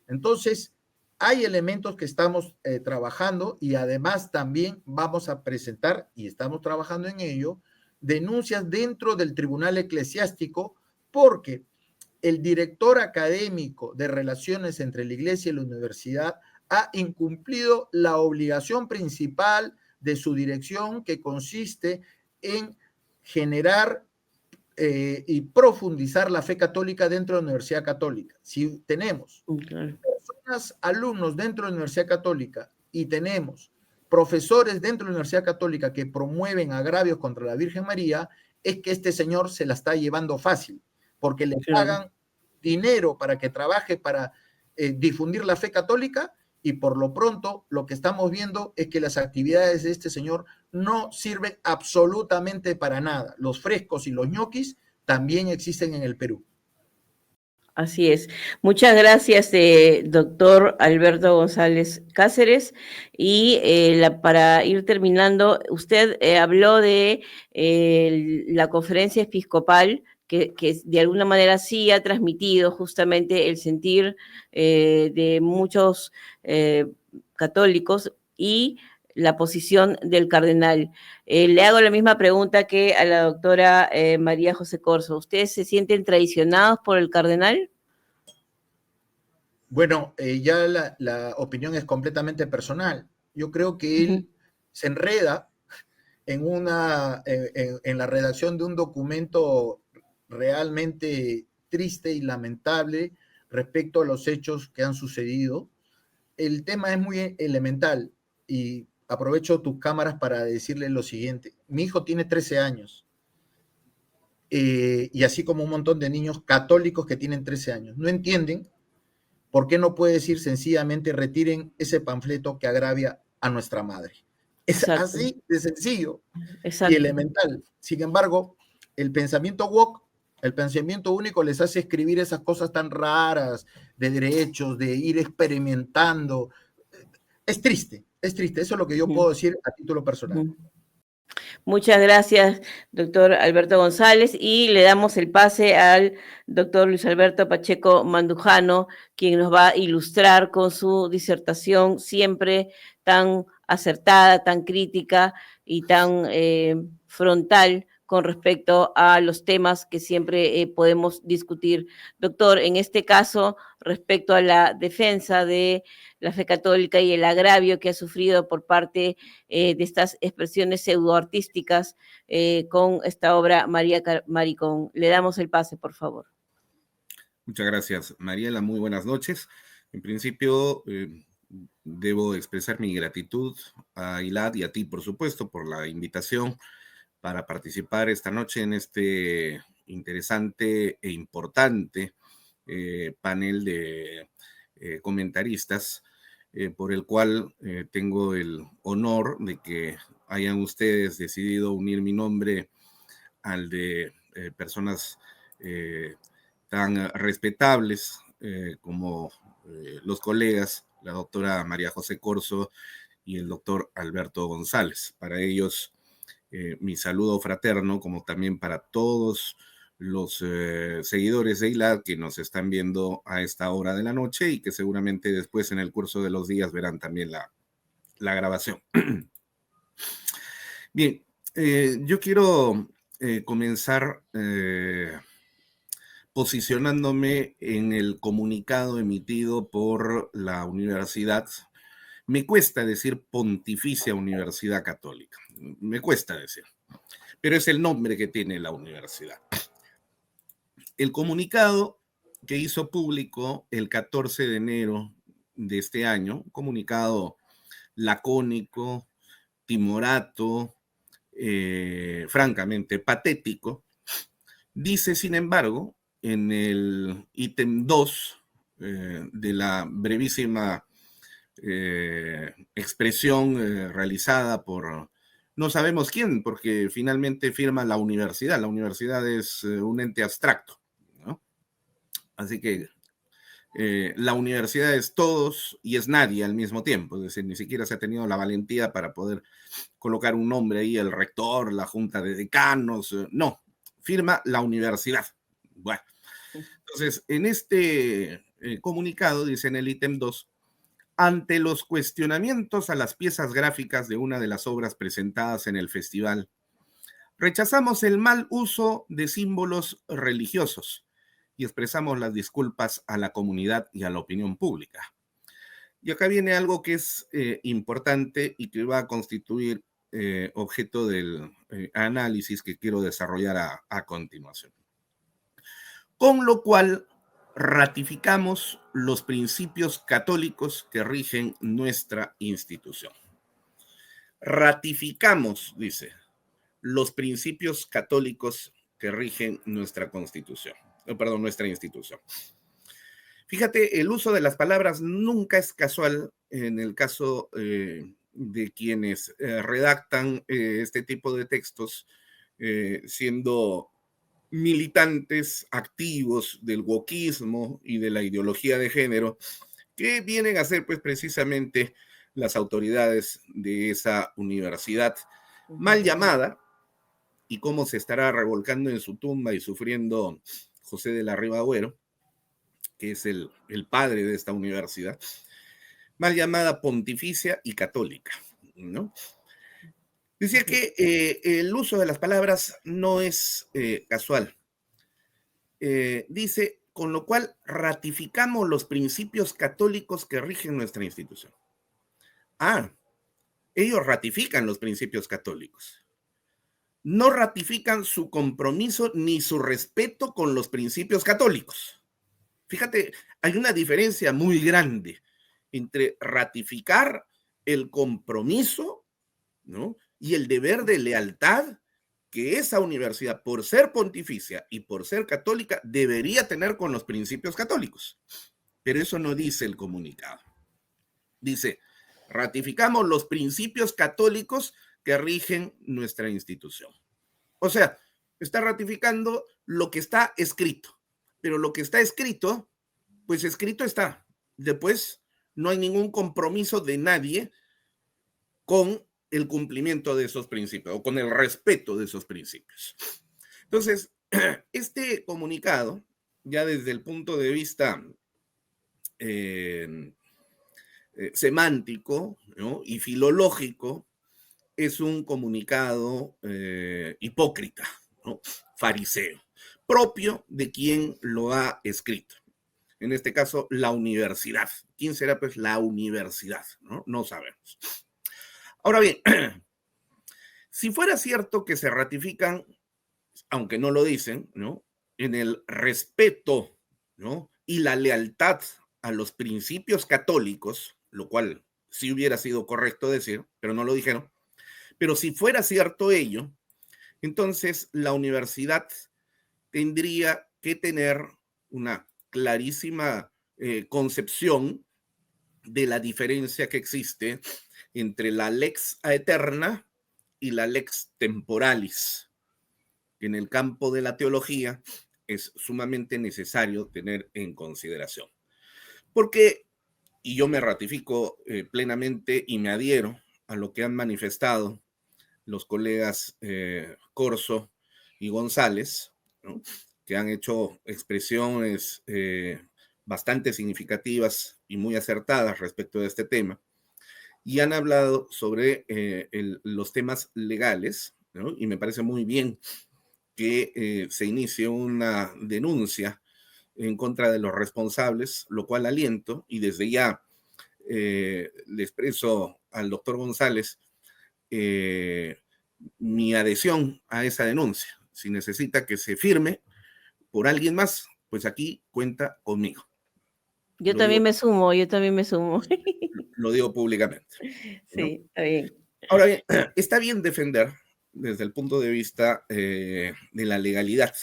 Entonces, hay elementos que estamos trabajando y además también vamos a presentar, y estamos trabajando en ello, denuncias dentro del Tribunal Eclesiástico porque el director académico de relaciones entre la iglesia y la universidad ha incumplido la obligación principal de su dirección, que consiste en generar y profundizar la fe católica dentro de la Universidad Católica. Si tenemos personas, alumnos dentro de la Universidad Católica y tenemos profesores dentro de la Universidad Católica que promueven agravios contra la Virgen María, es que este señor se la está llevando fácil, porque le pagan dinero para que trabaje para difundir la fe católica, y por lo pronto lo que estamos viendo es que las actividades de este señor no sirven absolutamente para nada. Los frescos y los ñoquis también existen en el Perú. Así es. Muchas gracias, doctor Alberto González Cáceres. Y para ir terminando, usted habló de la conferencia episcopal que de alguna manera sí ha transmitido justamente el sentir de muchos católicos y la posición del cardenal. Le hago la misma pregunta que a la doctora María José Corzo. ¿Ustedes se sienten traicionados por el cardenal? Bueno, ya la opinión es completamente personal. Yo creo que él se enreda en la redacción de un documento realmente triste y lamentable respecto a los hechos que han sucedido. El tema es muy elemental y aprovecho tus cámaras para decirle lo siguiente. Mi hijo tiene 13 años y así como un montón de niños católicos que tienen 13 años. No entienden ¿por qué no puede decir sencillamente retiren ese panfleto que agravia a nuestra madre? Es Exacto, así de sencillo y exacto. elemental. Sin embargo, el pensamiento woke, el pensamiento único les hace escribir esas cosas tan raras de derechos, de ir experimentando. Es triste, es triste. Eso es lo que yo puedo decir a título personal. Muchas gracias, doctor Alberto González, y le damos el pase al doctor Luis Alberto Pacheco Mandujano, quien nos va a ilustrar con su disertación siempre tan acertada, tan crítica y tan frontal con respecto a los temas que siempre podemos discutir. Doctor, en este caso, respecto a la defensa de la fe católica y el agravio que ha sufrido por parte de estas expresiones pseudoartísticas con esta obra María Maricón. Le damos el pase, por favor. Muchas gracias, Mariela. Muy buenas noches. En principio, debo expresar mi gratitud a Ilad y a ti, por supuesto, por la invitación para participar esta noche en este interesante e importante panel de comentaristas, por el cual tengo el honor de que hayan ustedes decidido unir mi nombre al de personas tan respetables como los colegas, la doctora María José Corzo y el doctor Alberto González. Para ellos, mi saludo fraterno, como también para todos los seguidores de ILAD que nos están viendo a esta hora de la noche y que seguramente después en el curso de los días verán también la grabación. Bien, yo quiero comenzar posicionándome en el comunicado emitido por la universidad. Me cuesta decir Pontificia Universidad Católica, me cuesta decir, pero es el nombre que tiene la universidad. El comunicado que hizo público el 14 de enero de este año, un comunicado lacónico, timorato, francamente patético, dice, sin embargo, en el ítem 2 de la brevísima expresión realizada por no sabemos quién, porque finalmente firma la universidad. La universidad es un ente abstracto, ¿no? Así que la universidad es todos y es nadie al mismo tiempo. Es decir, ni siquiera se ha tenido la valentía para poder colocar un nombre ahí, el rector, la junta de decanos. No, firma la universidad. Bueno, entonces, en este comunicado, dice en el ítem 2, ante los cuestionamientos a las piezas gráficas de una de las obras presentadas en el festival, rechazamos el mal uso de símbolos religiosos y expresamos las disculpas a la comunidad y a la opinión pública. Y acá viene algo que es importante y que va a constituir objeto del análisis que quiero desarrollar a continuación. Con lo cual, ratificamos los principios católicos que rigen nuestra institución. Ratificamos, dice, los principios católicos que rigen nuestra constitución, nuestra institución. Fíjate, el uso de las palabras nunca es casual en el caso de quienes redactan este tipo de textos, siendo militantes activos del wokismo y de la ideología de género, que vienen a ser pues precisamente las autoridades de esa universidad mal llamada, y cómo se estará revolcando en su tumba y sufriendo José de la Riva Agüero, que es el padre de esta universidad, mal llamada Pontificia y Católica, ¿no? Decía que el uso de las palabras no es casual. Dice, con lo cual ratificamos los principios católicos que rigen nuestra institución. Ellos ratifican los principios católicos. No ratifican su compromiso ni su respeto con los principios católicos. Fíjate, hay una diferencia muy grande entre ratificar el compromiso, ¿no?, y el deber de lealtad que esa universidad, por ser pontificia y por ser católica, debería tener con los principios católicos. pero eso no dice el comunicado. Dice, ratificamos los principios católicos que rigen nuestra institución. O sea, está ratificando lo que está escrito, pero lo que está escrito, pues escrito está. Después no hay ningún compromiso de nadie con el cumplimiento de esos principios o con el respeto de esos principios. Entonces, este comunicado, ya desde el punto de vista semántico, ¿no?, y filológico, es un comunicado hipócrita, ¿no?, fariseo, propio de quien lo ha escrito. En este caso, la universidad. ¿Quién será, pues, la universidad? No sabemos. Ahora bien, si fuera cierto que se ratifican, aunque no lo dicen, ¿no?, en el respeto, ¿no?, y la lealtad a los principios católicos, lo cual sí hubiera sido correcto decir, pero no lo dijeron. Pero si fuera cierto ello, entonces la universidad tendría que tener una clarísima concepción de la diferencia que existe entre la lex aeterna y la lex temporalis. En el campo de la teología es sumamente necesario tener en consideración. Porque, y yo me ratifico plenamente y me adhiero a lo que han manifestado los colegas Corso y González, ¿no?, que han hecho expresiones bastante significativas y muy acertadas respecto de este tema, y han hablado sobre los temas legales, ¿no?, y me parece muy bien que se inicie una denuncia en contra de los responsables, lo cual aliento, y desde ya le expreso al doctor González mi adhesión a esa denuncia. Si necesita que se firme por alguien más, pues aquí cuenta conmigo. Yo también me sumo. Lo digo públicamente, ¿no? Sí, está bien. Ahora bien, está bien defender desde el punto de vista de la legalidad,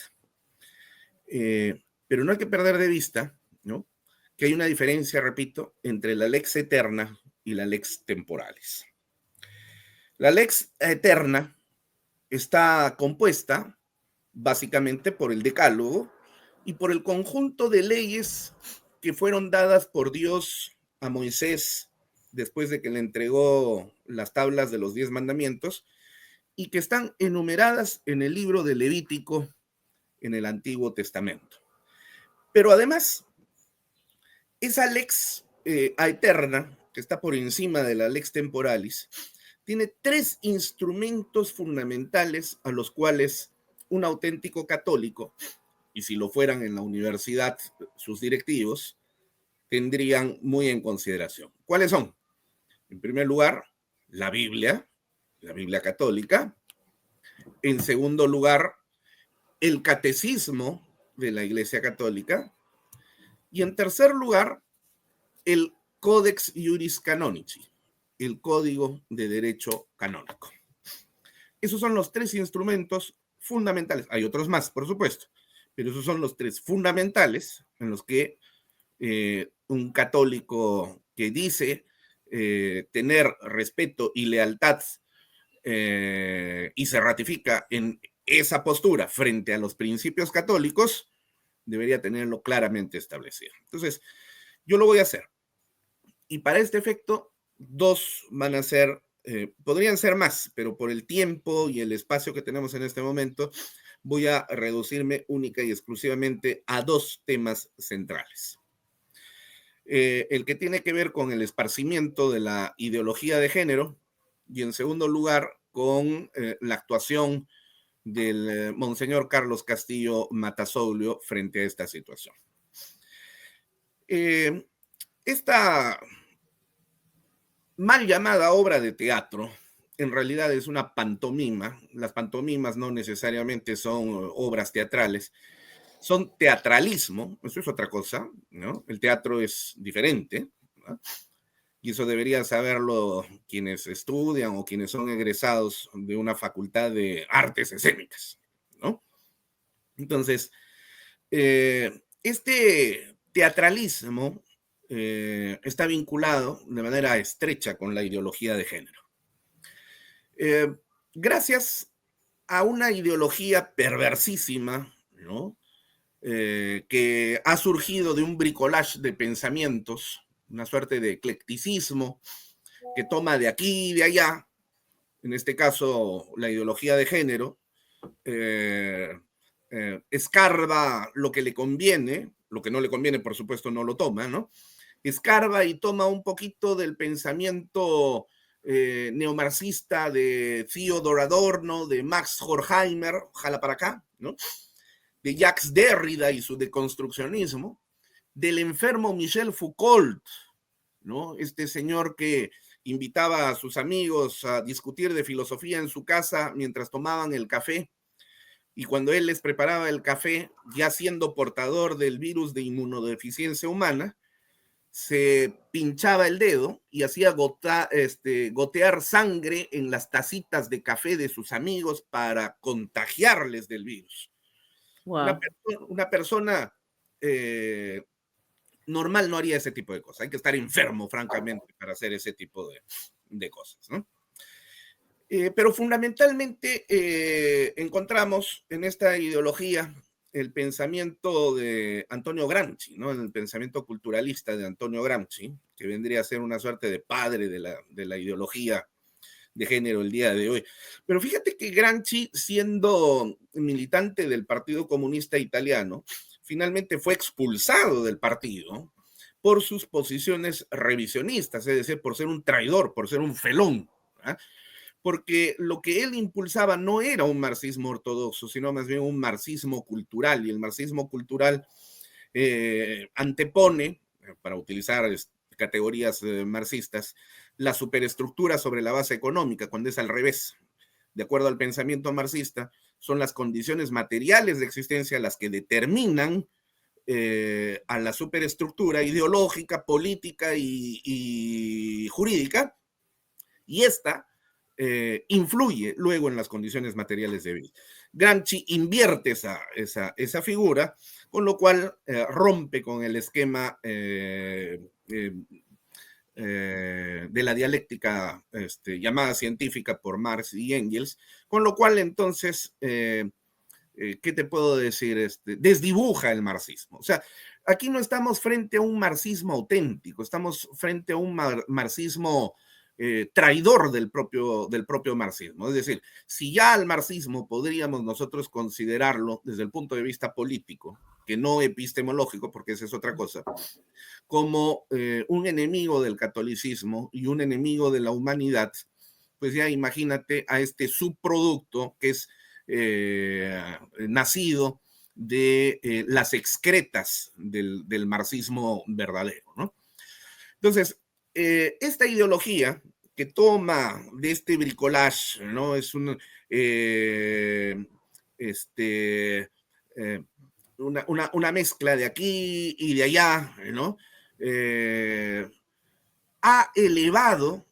pero no hay que perder de vista, ¿no?, que hay una diferencia, repito, entre la lex eterna y la lex temporalis. La lex eterna está compuesta básicamente por el decálogo y por el conjunto de leyes que fueron dadas por Dios a Moisés después de que le entregó las tablas de los 10 mandamientos y que están enumeradas en el libro de Levítico en el Antiguo Testamento. Pero además, esa lex aeterna, que está por encima de la lex temporalis, tiene 3 instrumentos fundamentales a los cuales un auténtico católico, y si lo fueran en la universidad sus directivos, tendrían muy en consideración. ¿Cuáles son? En primer lugar, la Biblia católica. En segundo lugar, el catecismo de la Iglesia Católica. Y en tercer lugar, el Codex Iuris Canonici, el Código de Derecho Canónico. Esos son los 3 instrumentos fundamentales. Hay otros más, por supuesto, pero esos son los 3 fundamentales en los que un católico que dice tener respeto y lealtad y se ratifica en esa postura frente a los principios católicos, debería tenerlo claramente establecido. Entonces, yo lo voy a hacer. Y para este efecto, 2 van a ser, podrían ser más, pero por el tiempo y el espacio que tenemos en este momento, voy a reducirme única y exclusivamente a 2 temas centrales. El que tiene que ver con el esparcimiento de la ideología de género y, en segundo lugar, con la actuación del monseñor Carlos Castillo Matasoglio frente a esta situación. Esta mal llamada obra de teatro en realidad es una pantomima. Las pantomimas no necesariamente son obras teatrales, son teatralismo, eso es otra cosa, ¿no? El teatro es diferente, ¿no? Y eso deberían saberlo quienes estudian o quienes son egresados de una facultad de artes escénicas, ¿no? Entonces, este teatralismo está vinculado de manera estrecha con la ideología de género. Gracias a una ideología perversísima, ¿no? Que ha surgido de un bricolage de pensamientos, una suerte de eclecticismo que toma de aquí y de allá, en este caso la ideología de género, escarba lo que le conviene, lo que no le conviene por supuesto no lo toma, ¿no? Escarba y toma un poquito del pensamiento neomarxista de Theodor Adorno, de Max Horkheimer, ojalá para acá, ¿no? De Jacques Derrida y su deconstruccionismo, del enfermo Michel Foucault, ¿no? Este señor que invitaba a sus amigos a discutir de filosofía en su casa mientras tomaban el café, y cuando él les preparaba el café, ya siendo portador del virus de inmunodeficiencia humana, se pinchaba el dedo y hacía gotear sangre en las tacitas de café de sus amigos para contagiarles del virus. Wow. Una persona normal no haría ese tipo de cosas. Hay que estar enfermo, francamente, para hacer ese tipo de cosas, ¿no? Pero fundamentalmente encontramos en esta ideología el pensamiento de Antonio Gramsci, ¿no? El pensamiento culturalista de Antonio Gramsci, que vendría a ser una suerte de padre de la ideología de género el día de hoy. Pero fíjate que Gramsci, siendo militante del Partido Comunista Italiano, finalmente fue expulsado del partido por sus posiciones revisionistas, es decir, por ser un traidor, por ser un felón, ¿verdad? Porque lo que él impulsaba no era un marxismo ortodoxo, sino más bien un marxismo cultural, y el marxismo cultural antepone, para utilizar categorías marxistas, la superestructura sobre la base económica, cuando es al revés. De acuerdo al pensamiento marxista, son las condiciones materiales de existencia las que determinan a la superestructura ideológica, política y jurídica, y esta influye luego en las condiciones materiales de vida. Gramsci invierte esa figura, con lo cual rompe con el esquema de la dialéctica llamada científica por Marx y Engels, con lo cual entonces, ¿qué te puedo decir? Desdibuja el marxismo. O sea, aquí no estamos frente a un marxismo auténtico, estamos frente a un marxismo traidor del propio marxismo. Es decir, si ya al marxismo podríamos nosotros considerarlo desde el punto de vista político, que no epistemológico, porque esa es otra cosa, como un enemigo del catolicismo y un enemigo de la humanidad, pues ya imagínate a este subproducto que es nacido de las excretas del marxismo verdadero, ¿no? Entonces, esta ideología que toma de este bricolage, ¿no? Es una mezcla de aquí y de allá, ¿no? Ha elevado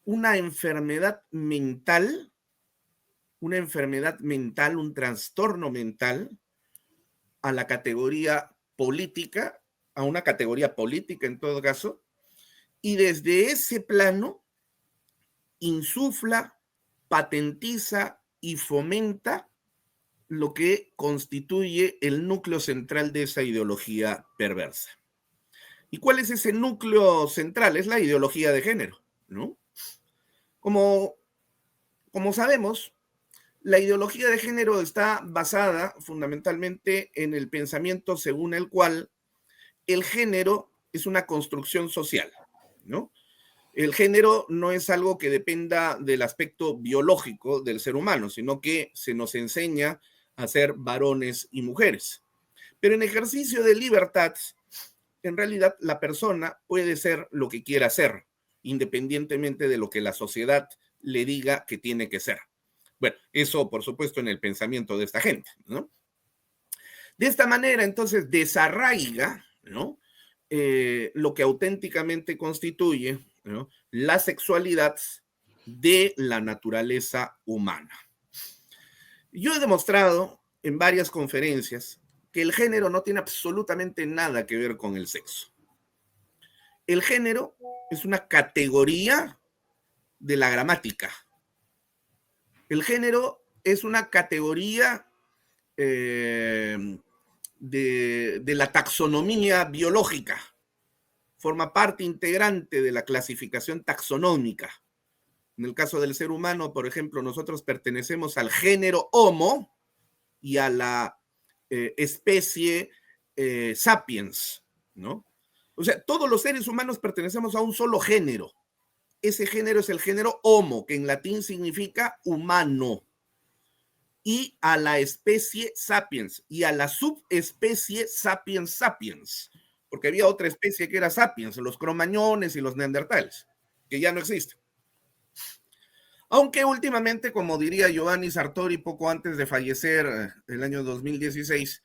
una enfermedad mental, un trastorno mental, a la categoría política, a una categoría política en todo caso, y desde ese plano insufla, patentiza y fomenta lo que constituye el núcleo central de esa ideología perversa. ¿Y cuál es ese núcleo central? Es la ideología de género, ¿no? Como sabemos, la ideología de género está basada fundamentalmente en el pensamiento según el cual el género es una construcción social, ¿no? El género no es algo que dependa del aspecto biológico del ser humano, sino que se nos enseña a ser varones y mujeres. Pero en ejercicio de libertad, en realidad la persona puede ser lo que quiera ser, independientemente de lo que la sociedad le diga que tiene que ser. Bueno, eso por supuesto en el pensamiento de esta gente, ¿no? De esta manera entonces desarraiga, ¿no? Lo que auténticamente constituye, ¿no?, la sexualidad de la naturaleza humana. Yo he demostrado en varias conferencias que el género no tiene absolutamente nada que ver con el sexo. el género es una categoría de la gramática. El género es una categoría de la taxonomía biológica. Forma parte integrante de la clasificación taxonómica. En el caso del ser humano, por ejemplo, nosotros pertenecemos al género Homo y a la especie Sapiens, ¿no? O sea, todos los seres humanos pertenecemos a un solo género. Ese género es el género Homo, que en latín significa humano, y a la especie Sapiens, y a la subespecie Sapiens sapiens, porque había otra especie que era Sapiens, los cromañones y los neandertales, que ya no existen. Aunque últimamente, como diría Giovanni Sartori poco antes de fallecer el año 2016,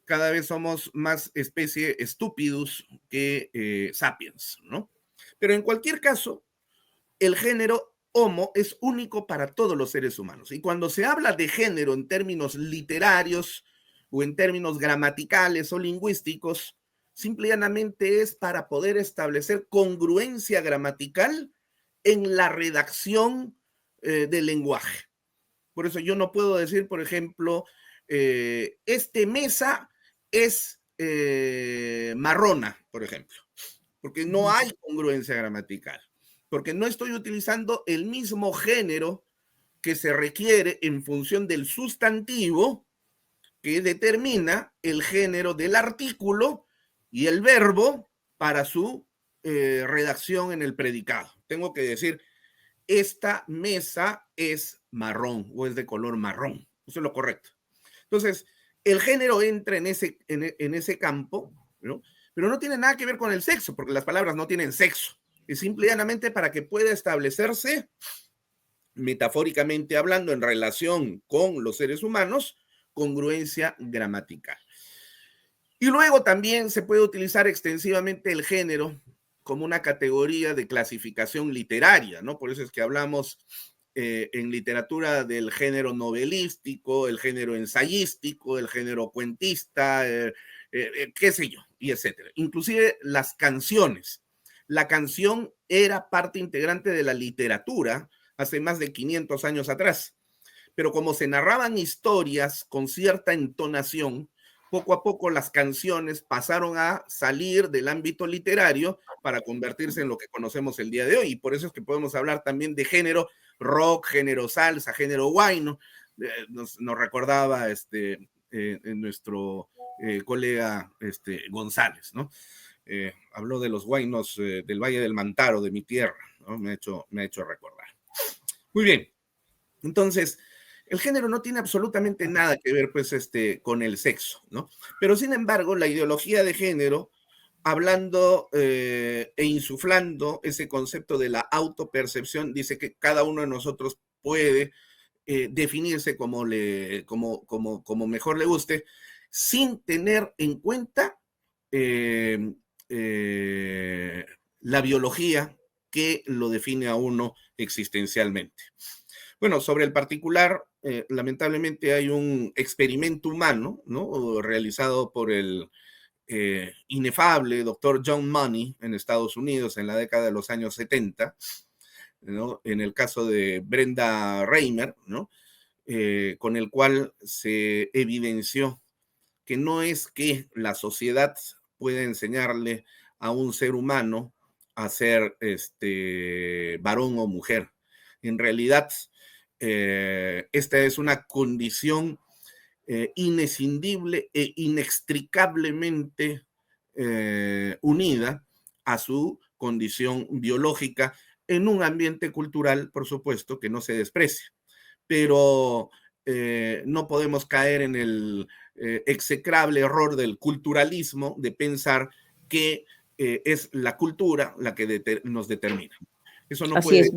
cada vez somos más especie estúpidos que sapiens, ¿no? Pero en cualquier caso, el género Homo es único para todos los seres humanos. Y cuando se habla de género en términos literarios o en términos gramaticales o lingüísticos, simple y llanamente es para poder establecer congruencia gramatical en la redacción del lenguaje. Por eso yo no puedo decir, por ejemplo, este mesa es marrona, por ejemplo, porque no hay congruencia gramatical, porque no estoy utilizando el mismo género que se requiere en función del sustantivo que determina el género del artículo y el verbo para su redacción en el predicado. Tengo que decir, esta mesa es marrón o es de color marrón. Eso es lo correcto. Entonces, el género entra en ese campo, ¿no? Pero no tiene nada que ver con el sexo, porque las palabras no tienen sexo. Es simple y llanamente para que pueda establecerse, metafóricamente hablando, en relación con los seres humanos, congruencia gramatical. Y luego también se puede utilizar extensivamente el género como una categoría de clasificación literaria, ¿no? Por eso es que hablamos en literatura del género novelístico, el género ensayístico, el género cuentista, qué sé yo, y etcétera. Inclusive las canciones. La canción era parte integrante de la literatura hace más de 500 años atrás, pero como se narraban historias con cierta entonación, poco a poco las canciones pasaron a salir del ámbito literario para convertirse en lo que conocemos el día de hoy. Y por eso es que podemos hablar también de género rock, género salsa, género guayno. Nos recordaba nuestro colega González, ¿no? Habló de los guaynos del Valle del Mantaro, de mi tierra, ¿no? Me ha hecho recordar. Muy bien. Entonces, el género no tiene absolutamente nada que ver, pues, con el sexo, ¿no? Pero, sin embargo, la ideología de género, hablando e insuflando ese concepto de la autopercepción, dice que cada uno de nosotros puede definirse como mejor le guste, sin tener en cuenta la biología que lo define a uno existencialmente. Bueno, sobre el particular, lamentablemente hay un experimento humano, ¿no? Realizado por el inefable doctor John Money en Estados Unidos en la década de los años 70, ¿no? En el caso de Brenda Reimer, ¿no? Con el cual se evidenció que no es que la sociedad pueda enseñarle a un ser humano a ser varón o mujer. En realidad, esta es una condición inescindible e inextricablemente unida a su condición biológica en un ambiente cultural, por supuesto, que no se desprecia. Pero no podemos caer en el execrable error del culturalismo de pensar que es la cultura la que nos determina. Eso no puede...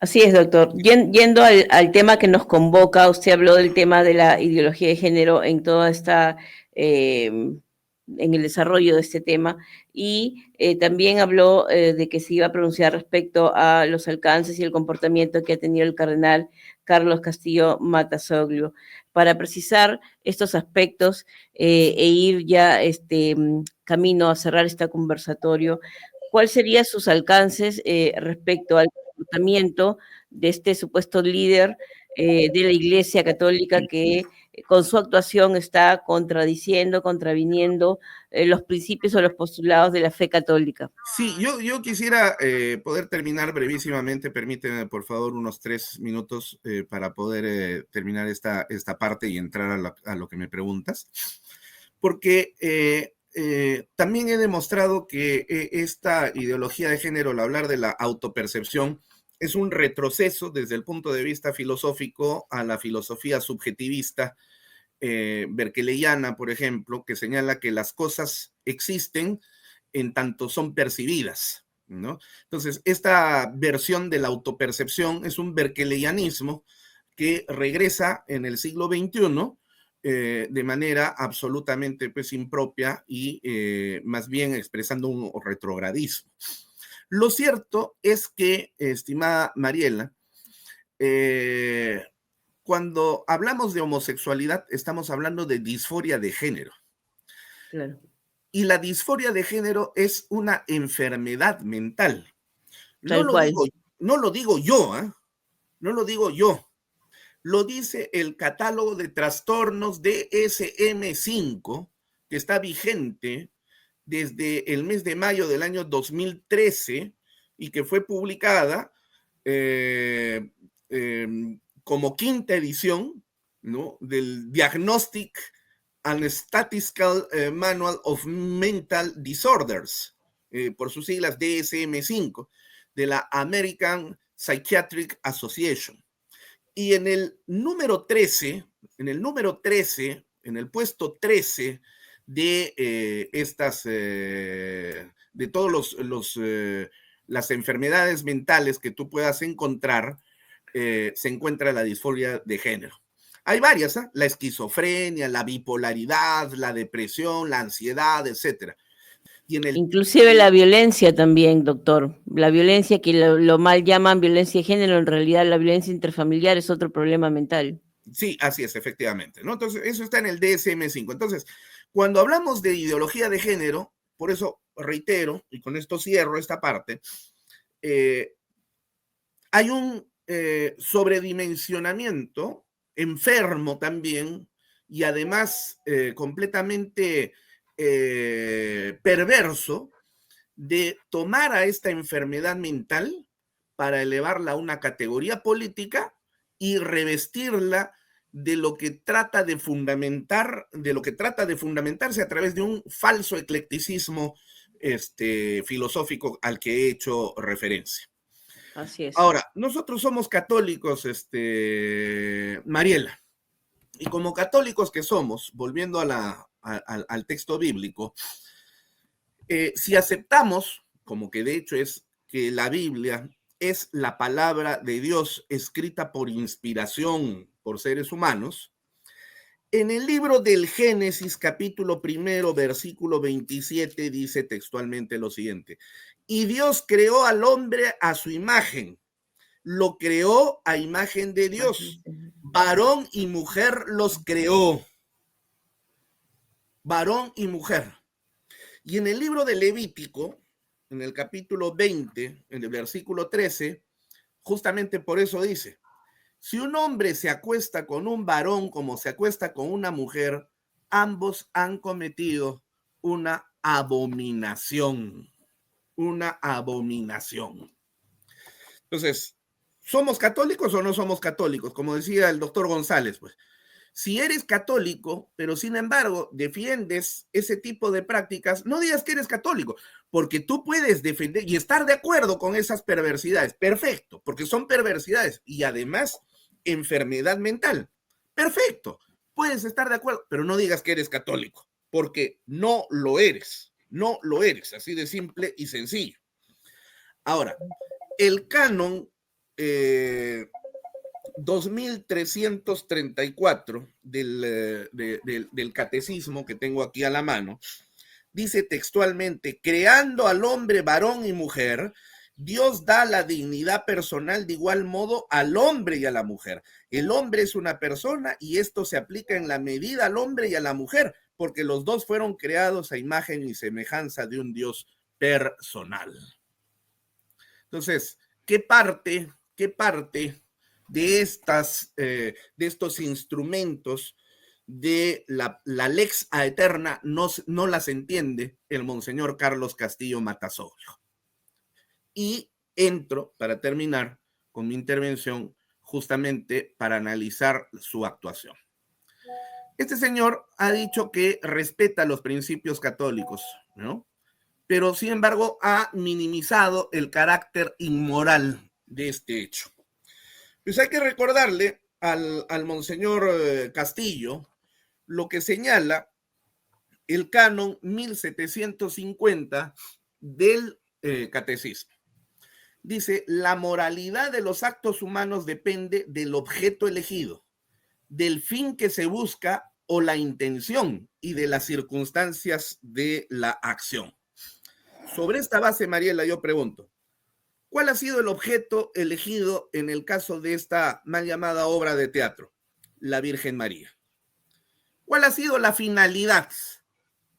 Así es, doctor. Yendo al tema que nos convoca, usted habló del tema de la ideología de género en toda esta, en el desarrollo de este tema, y también habló de que se iba a pronunciar respecto a los alcances y el comportamiento que ha tenido el cardenal Carlos Castillo Matasoglio. Para precisar estos aspectos e ir ya camino a cerrar este conversatorio, ¿cuáles serían sus alcances respecto al comportamiento de este supuesto líder de la Iglesia Católica que con su actuación está contraviniendo los principios o los postulados de la fe católica? Sí, yo quisiera poder terminar brevísimamente, permíteme por favor unos 3 minutos para poder terminar esta parte y entrar a lo que me preguntas, porque también he demostrado que esta ideología de género, al hablar de la autopercepción, es un retroceso desde el punto de vista filosófico a la filosofía subjetivista berkeleyana, por ejemplo, que señala que las cosas existen en tanto son percibidas, ¿no? Entonces, esta versión de la autopercepción es un berkeleyanismo que regresa en el siglo XXI de manera absolutamente pues, impropia y más bien expresando un retrogradismo. Lo cierto es que, estimada Mariela, cuando hablamos de homosexualidad, estamos hablando de disforia de género. Claro. Y la disforia de género es una enfermedad mental. Tal cual. No lo digo yo, ¿eh? No lo digo yo. Lo dice el catálogo de trastornos DSM-5, que está vigente desde el mes de mayo del año 2013 y que fue publicada como 5ª edición, ¿no?, del Diagnostic and Statistical Manual of Mental Disorders, por sus siglas DSM-5, de la American Psychiatric Association. Y en el número 13, en el puesto 13 de de todos las enfermedades mentales que tú puedas encontrar, se encuentra la disforia de género. Hay varias, ¿eh? La esquizofrenia, la bipolaridad, la depresión, la ansiedad, etc. Inclusive la violencia también, doctor. La violencia que lo mal llaman violencia de género, en realidad la violencia interfamiliar es otro problema mental. Sí, así es, efectivamente, ¿no? Entonces, eso está en el DSM-5. Entonces, cuando hablamos de ideología de género, por eso reitero, y con esto cierro esta parte, hay un sobredimensionamiento enfermo también y además completamente perverso de tomar a esta enfermedad mental para elevarla a una categoría política y revestirla de lo que trata de fundamentarse a través de un falso eclecticismo filosófico al que he hecho referencia. Así es. Ahora, nosotros somos católicos, Mariela, y como católicos que somos, volviendo al texto bíblico, si aceptamos, como que de hecho es que la Biblia es la palabra de Dios escrita por inspiración por seres humanos, en el libro del Génesis, capítulo 1, versículo 27, dice textualmente lo siguiente: y Dios creó al hombre a su imagen, lo creó a imagen de Dios, varón y mujer los creó, varón y mujer. Y en el libro de Levítico, en el capítulo 20, en el versículo 13, justamente por eso dice: si un hombre se acuesta con un varón como se acuesta con una mujer, ambos han cometido una abominación. Una abominación. Entonces, ¿somos católicos o no somos católicos? Como decía el doctor González, pues, si eres católico, pero sin embargo defiendes ese tipo de prácticas, no digas que eres católico, porque tú puedes defender y estar de acuerdo con esas perversidades. Perfecto, porque son perversidades y además enfermedad mental. Perfecto, puedes estar de acuerdo, pero no digas que eres católico, porque no lo eres. No lo eres, así de simple y sencillo. Ahora, el canon 2334 del catecismo que tengo aquí a la mano, dice textualmente: creando al hombre varón y mujer, Dios da la dignidad personal de igual modo al hombre y a la mujer. El hombre es una persona y esto se aplica en la medida al hombre y a la mujer, porque los dos fueron creados a imagen y semejanza de un Dios personal. Entonces, ¿qué parte de estos instrumentos de la lex aeterna no las entiende el monseñor Carlos Castillo Matasoglio? Y entro, para terminar con mi intervención, justamente para analizar su actuación. Este señor ha dicho que respeta los principios católicos, ¿no? Pero sin embargo ha minimizado el carácter inmoral de este hecho. Pues hay que recordarle al monseñor Castillo lo que señala el canon 1750 del catecismo. Dice, la moralidad de los actos humanos depende del objeto elegido, del fin que se busca o la intención y de las circunstancias de la acción. Sobre esta base, Mariela, yo pregunto, ¿cuál ha sido el objeto elegido en el caso de esta mal llamada obra de teatro, La Virgen María? ¿Cuál ha sido la finalidad?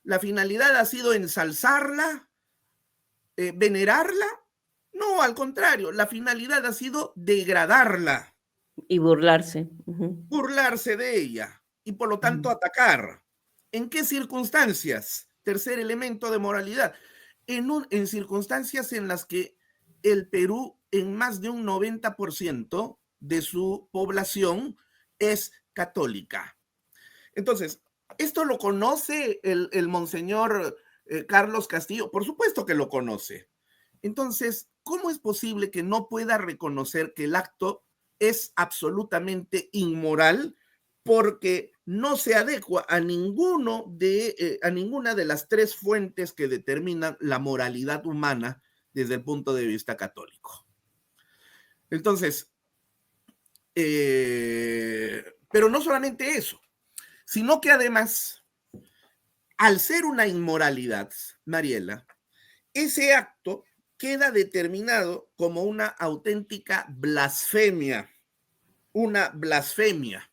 ¿La finalidad ha sido ensalzarla, venerarla? No, al contrario, la finalidad ha sido degradarla. Y burlarse. Burlarse de ella y por lo tanto atacar. ¿En qué circunstancias? Tercer elemento de moralidad. En circunstancias en las que el Perú, en más de un 90% de su población, es católica. Entonces, ¿esto lo conoce el monseñor Carlos Castillo? Por supuesto que lo conoce. Entonces, ¿cómo es posible que no pueda reconocer que el acto es absolutamente inmoral porque no se adecua a ninguna de las tres fuentes que determinan la moralidad humana desde el punto de vista católico? Entonces, pero no solamente eso, sino que además, al ser una inmoralidad, Mariela, ese acto queda determinado como una auténtica blasfemia. Una blasfemia.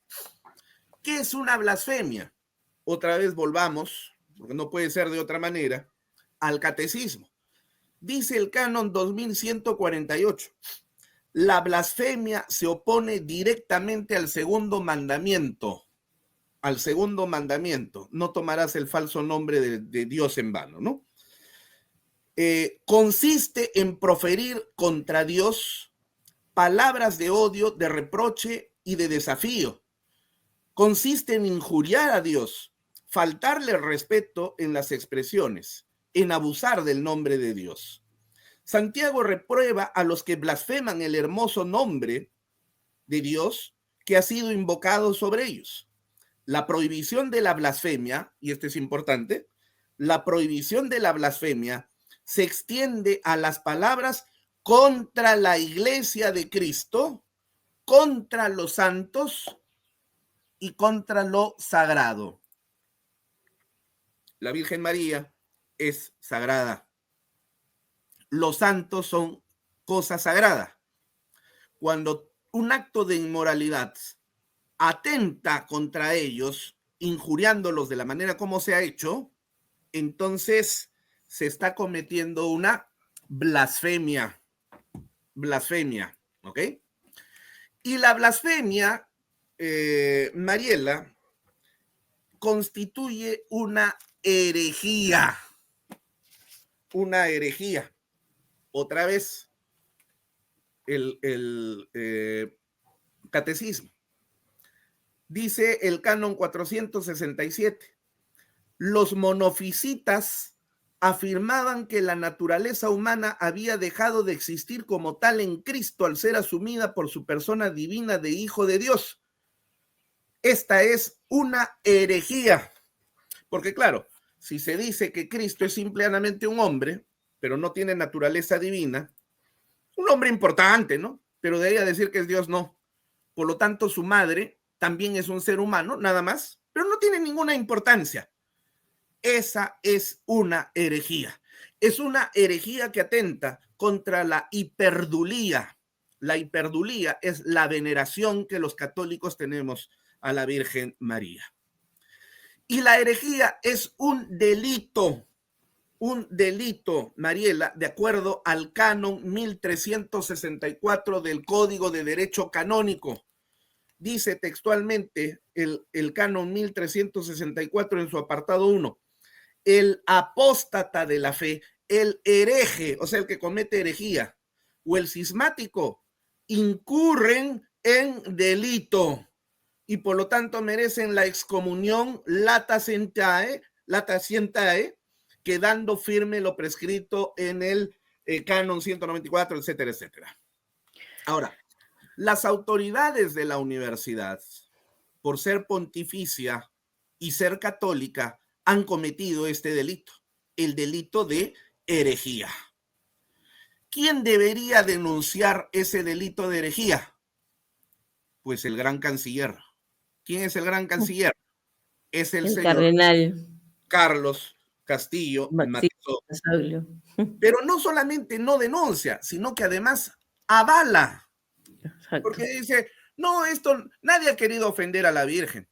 ¿Qué es una blasfemia? Otra vez volvamos, porque no puede ser de otra manera, al catecismo. Dice el canon 2148. La blasfemia se opone directamente al segundo mandamiento. Al segundo mandamiento. No tomarás el falso nombre de Dios en vano, ¿no? Consiste en proferir contra Dios palabras de odio, de reproche y de desafío. Consiste en injuriar a Dios, faltarle respeto en las expresiones, en abusar del nombre de Dios. Santiago reprueba a los que blasfeman el hermoso nombre de Dios que ha sido invocado sobre ellos. La prohibición de la blasfemia, y esto es importante, la prohibición de la blasfemia se extiende a las palabras contra la iglesia de Cristo, contra los santos y contra lo sagrado. La Virgen María es sagrada. Los santos son cosa sagrada. Cuando un acto de inmoralidad atenta contra ellos, injuriándolos de la manera como se ha hecho, entonces se está cometiendo una blasfemia. Blasfemia, ¿ok? Y la blasfemia, Mariela, constituye una herejía. Una herejía. Otra vez, el catecismo. Dice el canon 467. Los monofisitas afirmaban que la naturaleza humana había dejado de existir como tal en Cristo al ser asumida por su persona divina de Hijo de Dios. Esta es una herejía, porque claro, si se dice que Cristo es simplemente un hombre, pero no tiene naturaleza divina, un hombre importante, ¿no? Pero de ahí a decir que es Dios, no. Por lo tanto, su madre también es un ser humano, nada más, pero no tiene ninguna importancia. Esa es una herejía. Es una herejía que atenta contra la hiperdulía. La hiperdulía es la veneración que los católicos tenemos a la Virgen María. Y la herejía es un delito, Mariela, de acuerdo al canon 1364 del Código de Derecho Canónico. Dice textualmente el canon 1364 en su apartado 1, el apóstata de la fe, el hereje, o sea, el que comete herejía, o el cismático, incurren en delito y por lo tanto merecen la excomunión lata scientae, quedando firme lo prescrito en el canon 194, etcétera, etcétera. Ahora, las autoridades de la universidad, por ser pontificia y ser católica, han cometido este delito, el delito de herejía. ¿Quién debería denunciar ese delito de herejía? Pues el gran canciller. ¿Quién es el gran canciller? Es el señor cardenal Carlos Castillo Marzón. Pero no solamente no denuncia, sino que además avala. Exacto. Porque dice, no, nadie ha querido ofender a la Virgen.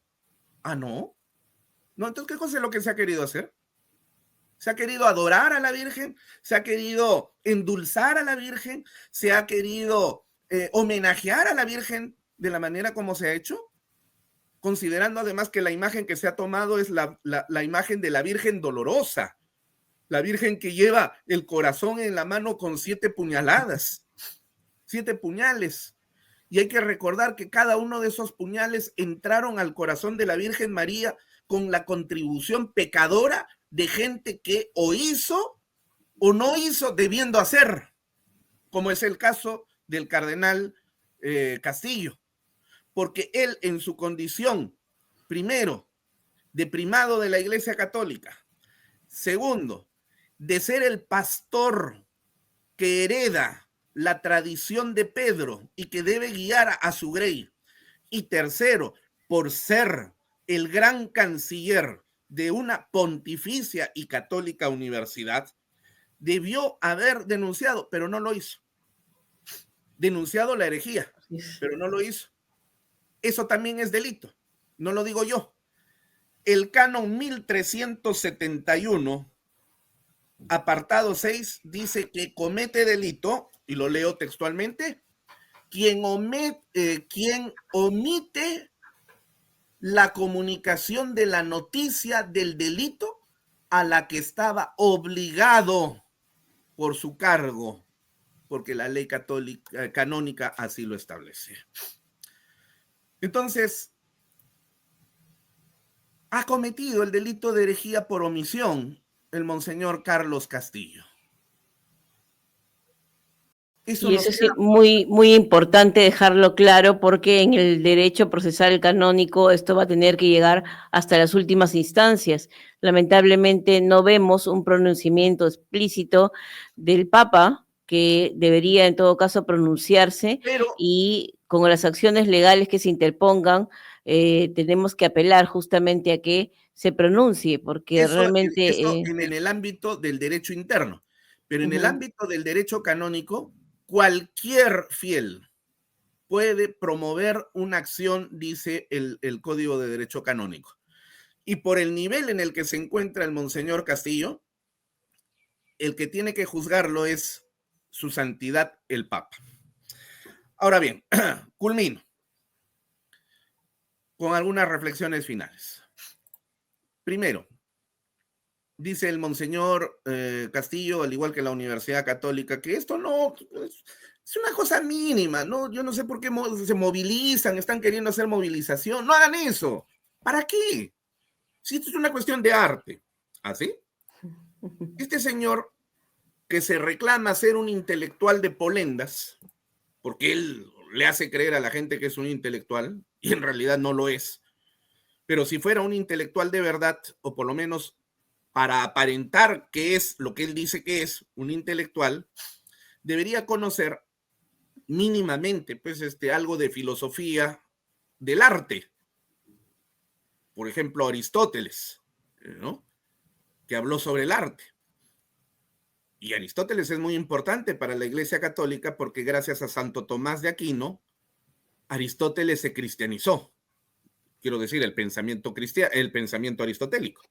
¿Ah, no? ¿No? Entonces, ¿qué cosa es lo que se ha querido hacer? Se ha querido adorar a la Virgen, se ha querido endulzar a la Virgen, se ha querido homenajear a la Virgen de la manera como se ha hecho, considerando además que la imagen que se ha tomado es la imagen de la Virgen dolorosa, la Virgen que lleva el corazón en la mano con 7 puñaladas, 7 puñales. Y hay que recordar que cada uno de esos puñales entraron al corazón de la Virgen María con la contribución pecadora de gente que o hizo o no hizo debiendo hacer, como es el caso del cardenal Castillo, porque él en su condición, primero, de primado de la Iglesia Católica, segundo, de ser el pastor que hereda la tradición de Pedro y que debe guiar a su grey, y tercero, por ser el gran canciller de una pontificia y católica universidad, debió haber denunciado, pero no lo hizo. Denunciado la herejía, pero no lo hizo. Eso también es delito, no lo digo yo. El canon 1371, apartado 6, dice que comete delito, y lo leo textualmente, quien omite la comunicación de la noticia del delito a la que estaba obligado por su cargo, porque la ley católica canónica así lo establece. Entonces, ha cometido el delito de herejía por omisión el monseñor Carlos Castillo. Y eso es muy, muy importante dejarlo claro, porque en el derecho procesal canónico esto va a tener que llegar hasta las últimas instancias. Lamentablemente no vemos un pronunciamiento explícito del Papa, que debería en todo caso pronunciarse, y con las acciones legales que se interpongan, tenemos que apelar justamente a que se pronuncie, porque eso realmente... en el ámbito del derecho interno, pero en el ámbito del derecho canónico, cualquier fiel puede promover una acción, dice el Código de Derecho Canónico. Y por el nivel en el que se encuentra el monseñor Castillo, el que tiene que juzgarlo es su santidad el Papa. Ahora bien, culmino con algunas reflexiones finales. Primero, dice el monseñor Castillo, al igual que la Universidad Católica, que esto no es una cosa mínima, ¿no? Yo no sé por qué se movilizan, están queriendo hacer movilización. No hagan eso. ¿Para qué? Si esto es una cuestión de arte. ¿Así? Este señor que se reclama ser un intelectual de polendas, porque él le hace creer a la gente que es un intelectual, y en realidad no lo es. Pero si fuera un intelectual de verdad, o por lo menos para aparentar que es lo que él dice que es, un intelectual, debería conocer mínimamente, pues, algo de filosofía del arte. Por ejemplo, Aristóteles, ¿no? Que habló sobre el arte. Y Aristóteles es muy importante para la Iglesia Católica porque gracias a Santo Tomás de Aquino, Aristóteles se cristianizó. quiero decir, el pensamiento cristiano, el pensamiento aristotélico.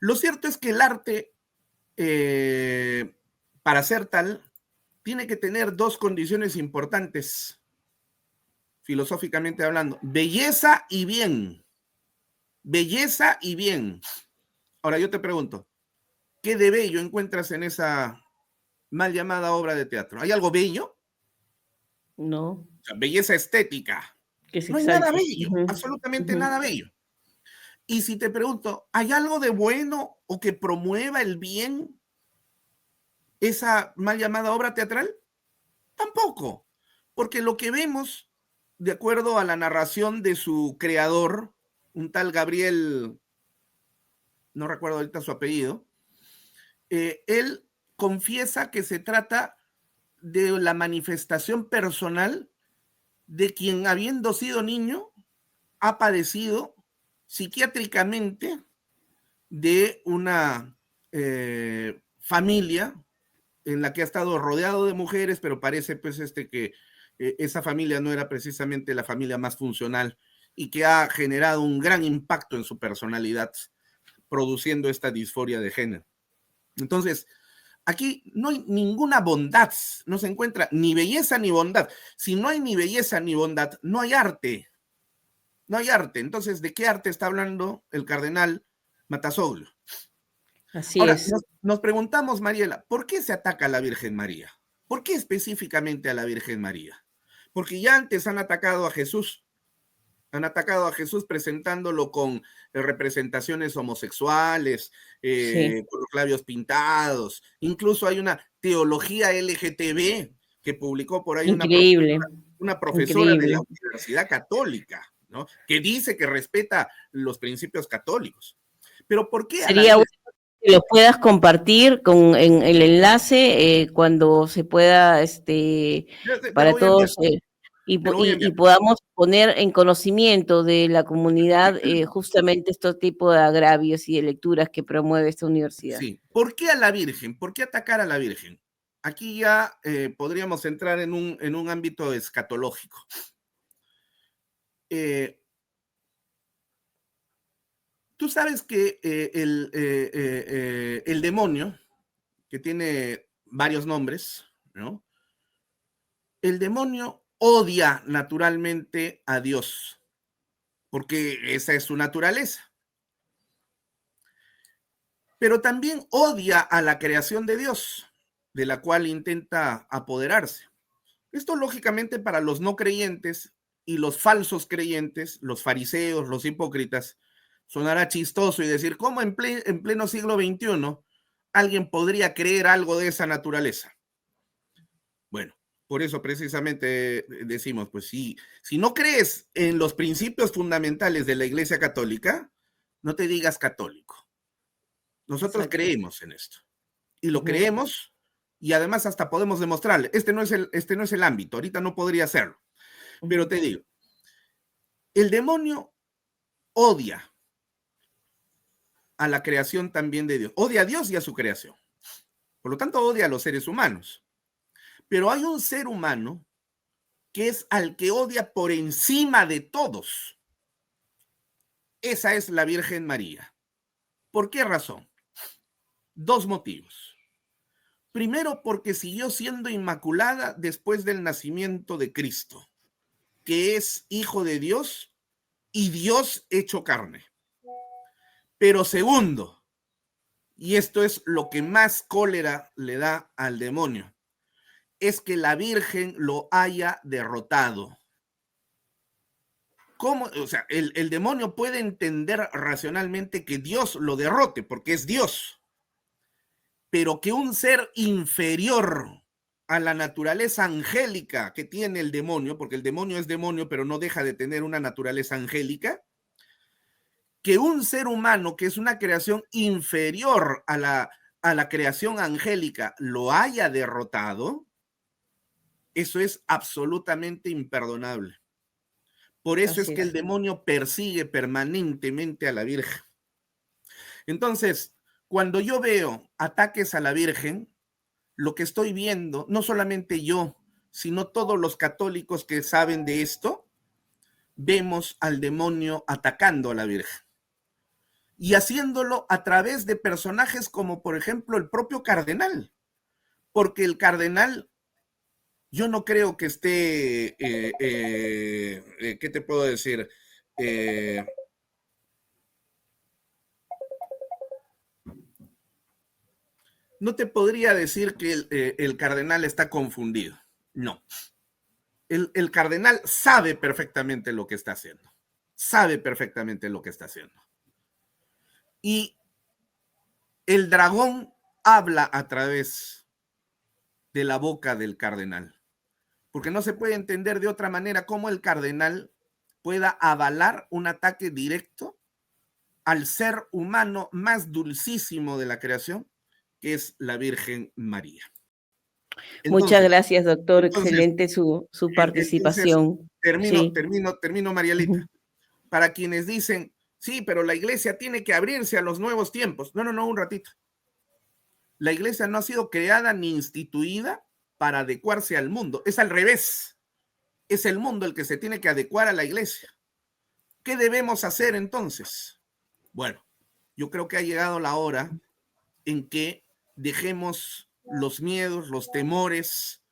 Lo cierto es que el arte, para ser tal, tiene que tener dos condiciones importantes, filosóficamente hablando: belleza y bien. Belleza y bien. Ahora yo te pregunto, ¿qué de bello encuentras en esa mal llamada obra de teatro? ¿Hay algo bello? No, O sea, belleza estética. que se No hay nada exalte. bello, absolutamente nada bello. Y si te pregunto, ¿hay algo de bueno o que promueva el bien esa mal llamada obra teatral? Tampoco, porque lo que vemos, de acuerdo a la narración de su creador, un tal Gabriel, no recuerdo ahorita su apellido, él confiesa que se trata de la manifestación personal de quien, habiendo sido niño, ha padecido psiquiátricamente de una familia en la que ha estado rodeado de mujeres, pero parece pues que esa familia no era precisamente la familia más funcional y que ha generado un gran impacto en su personalidad, produciendo esta disforia de género. Entonces, aquí no hay ninguna bondad, no se encuentra ni belleza ni bondad. Si no hay ni belleza ni bondad, no hay arte. No hay arte. Entonces, ¿de qué arte está hablando el cardenal Matasoglio? Así Ahora, es. nos preguntamos, Mariela, ¿por qué se ataca a la Virgen María? ¿Por qué específicamente a la Virgen María? Porque ya antes han atacado a Jesús. Han atacado a Jesús presentándolo con representaciones homosexuales, Sí, con los labios pintados. Incluso hay una teología LGTB que publicó por ahí increíble, una profesora de la increíble. Universidad Católica, ¿no? Que dice que respeta los principios católicos. Pero ¿por qué a la Sería bueno Virgen? que lo puedas compartir en el enlace cuando se pueda, Te lo para voy a enviar, todos, te lo voy a y enviar. podamos poner en conocimiento de la comunidad justamente este tipo de agravios y de lecturas que promueve esta universidad. Sí. ¿Por qué a la Virgen? ¿Por qué atacar a la Virgen? Aquí ya podríamos entrar en un ámbito escatológico. Tú sabes que el demonio, que tiene varios nombres, ¿no? El demonio odia naturalmente a Dios, porque esa es su naturaleza. Pero también odia a la creación de Dios, de la cual intenta apoderarse. Esto lógicamente para los no creyentes y los falsos creyentes, los fariseos, los hipócritas, sonará chistoso y decir, ¿cómo en pleno siglo XXI alguien podría creer algo de esa naturaleza? Bueno, por eso precisamente decimos, pues si no crees en los principios fundamentales de la Iglesia Católica, no te digas católico. Nosotros Exacto. creemos en esto y lo creemos y además hasta podemos demostrarle. Este no es el ámbito, ahorita no podría hacerlo, pero te digo, el demonio odia a la creación también de Dios, odia a Dios y a su creación. Por lo tanto, odia a los seres humanos. Pero hay un ser humano que es al que odia por encima de todos. Esa es la Virgen María. ¿Por qué razón? Dos motivos. Primero, porque siguió siendo inmaculada después del nacimiento de Cristo, que es hijo de Dios y Dios hecho carne. Pero segundo, y esto es lo que más cólera le da al demonio, es que la Virgen lo haya derrotado. ¿Cómo? O sea, el demonio puede entender racionalmente que Dios lo derrote, porque es Dios, pero que un ser inferior a la naturaleza angélica que tiene el demonio, porque el demonio es demonio, pero no deja de tener una naturaleza angélica, que un ser humano que es una creación inferior a la creación angélica lo haya derrotado, eso es absolutamente imperdonable. Por eso es Así que el es. demonio persigue permanentemente a la Virgen. Entonces, cuando yo veo ataques a la Virgen, lo que estoy viendo, no solamente yo, sino todos los católicos que saben de esto, vemos al demonio atacando a la Virgen y haciéndolo a través de personajes como, por ejemplo, el propio cardenal, porque el cardenal, yo no creo que esté, ¿qué te puedo decir? No te podría decir que el cardenal está confundido, no. El cardenal sabe perfectamente lo que está haciendo, sabe perfectamente lo que está haciendo. Y el dragón habla a través de la boca del cardenal, porque no se puede entender de otra manera cómo el cardenal pueda avalar un ataque directo al ser humano más dulcísimo de la creación, que es la Virgen María. Muchas gracias, doctor. Excelente su participación. Termino, Marielita. Para quienes dicen, sí, pero la iglesia tiene que abrirse a los nuevos tiempos. No, un ratito. La iglesia no ha sido creada ni instituida para adecuarse al mundo. Es al revés. Es el mundo el que se tiene que adecuar a la iglesia. ¿Qué debemos hacer entonces? Bueno, yo creo que ha llegado la hora en que dejemos los miedos, los temores,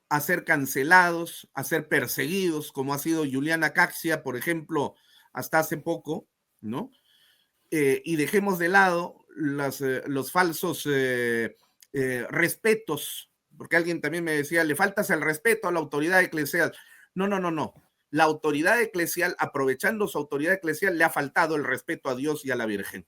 a ser cancelados, a ser perseguidos, como ha sido Juliana Caxia, por ejemplo, hasta hace poco, ¿no? Y dejemos de lado los falsos respetos, porque alguien también me decía, le faltas el respeto a la autoridad eclesial. No. La autoridad eclesial, aprovechando su autoridad eclesial, le ha faltado el respeto a Dios y a la Virgen.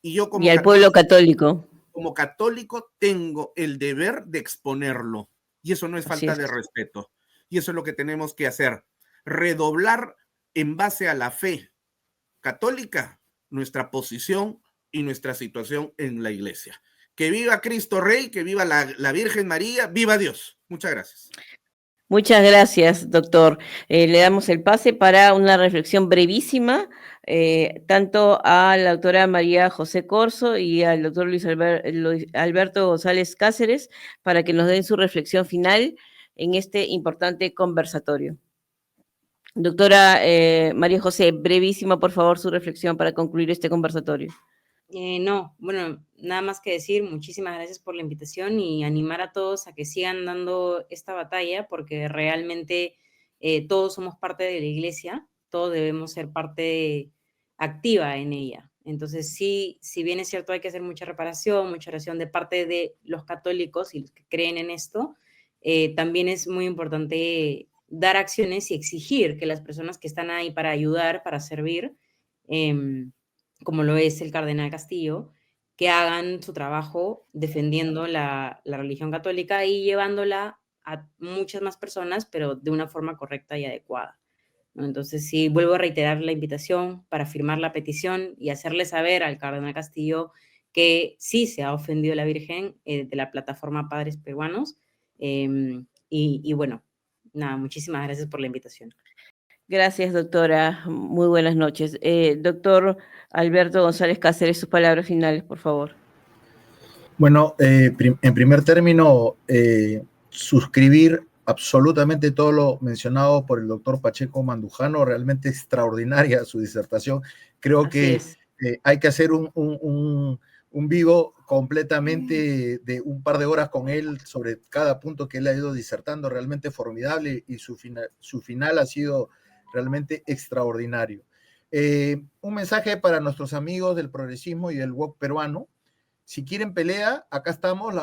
Y yo como al pueblo católico. Como católico tengo el deber de exponerlo. Y eso no es falta de respeto. Y eso es lo que tenemos que hacer. Redoblar en base a la fe católica nuestra posición y nuestra situación en la iglesia. Que viva Cristo Rey, que viva la Virgen María, viva Dios. Muchas gracias. Muchas gracias, doctor. Le damos el pase para una reflexión brevísima, tanto a la doctora María José Corzo y al doctor Luis Alberto González Cáceres, para que nos den su reflexión final en este importante conversatorio. Doctora María José, brevísima, por favor, su reflexión para concluir este conversatorio. Nada más que decir, muchísimas gracias por la invitación y animar a todos a que sigan dando esta batalla, porque realmente todos somos parte de la iglesia, todos debemos ser parte activa en ella. Entonces, sí, si bien es cierto, hay que hacer mucha reparación, mucha oración de parte de los católicos y los que creen en esto, también es muy importante dar acciones y exigir que las personas que están ahí para ayudar, para servir, como lo es el cardenal Castillo, que hagan su trabajo defendiendo la religión católica y llevándola a muchas más personas, pero de una forma correcta y adecuada, ¿no? Entonces, sí, vuelvo a reiterar la invitación para firmar la petición y hacerle saber al cardenal Castillo que sí se ha ofendido a la Virgen de la plataforma Padres Peruanos. Y bueno, nada, muchísimas gracias por la invitación. Gracias, doctora. Muy buenas noches. Doctor Alberto González Cáceres, sus palabras finales, por favor. Bueno, en primer término, suscribir absolutamente todo lo mencionado por el doctor Pacheco Mandujano. Realmente extraordinaria su disertación. Creo que hay que hacer un vivo completamente de un par de horas con él sobre cada punto que él ha ido disertando. Realmente formidable, y su final ha sido realmente extraordinario. Un mensaje para nuestros amigos del progresismo y del woke peruano: si quieren pelea, acá estamos,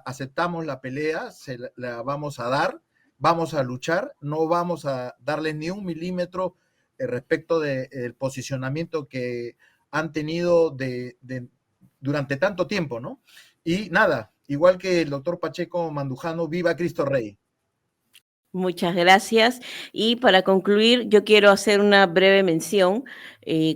aceptamos la pelea, la vamos a dar, vamos a luchar, no vamos a darles ni un milímetro respecto del posicionamiento que han tenido durante tanto tiempo, ¿no? Y nada, igual que el doctor Pacheco Mandujano, viva Cristo Rey. Muchas gracias. Y para concluir, yo quiero hacer una breve mención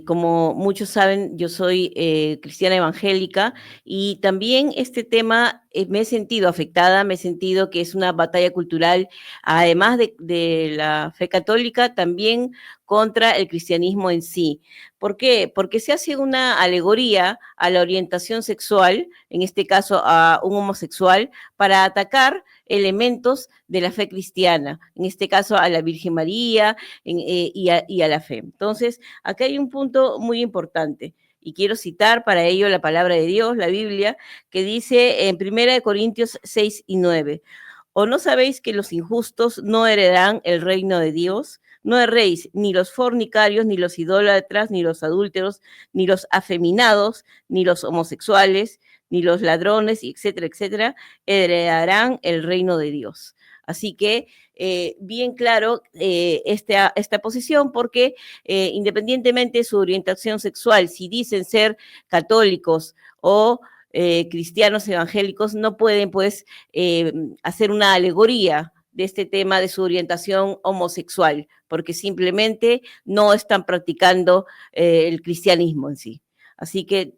Como muchos saben, yo soy cristiana evangélica y también este tema me he sentido afectada, me he sentido que es una batalla cultural, además de la fe católica, también contra el cristianismo en sí. ¿Por qué? Porque se hace una alegoría a la orientación sexual, en este caso a un homosexual, para atacar elementos de la fe cristiana, en este caso a la Virgen María y a la fe. Entonces, acá hay un punto muy importante y quiero citar para ello la palabra de Dios, la Biblia, que dice en 1 Corintios 6 y 9, ¿o no sabéis que los injustos no heredarán el reino de Dios? No erréis, ni los fornicarios, ni los idólatras, ni los adúlteros, ni los afeminados, ni los homosexuales, ni los ladrones, etcétera, etcétera, heredarán el reino de Dios. Así que bien claro esta posición, porque independientemente de su orientación sexual, si dicen ser católicos o cristianos evangélicos, no pueden pues hacer una alegoría de este tema de su orientación homosexual, porque simplemente no están practicando el cristianismo en sí. Así que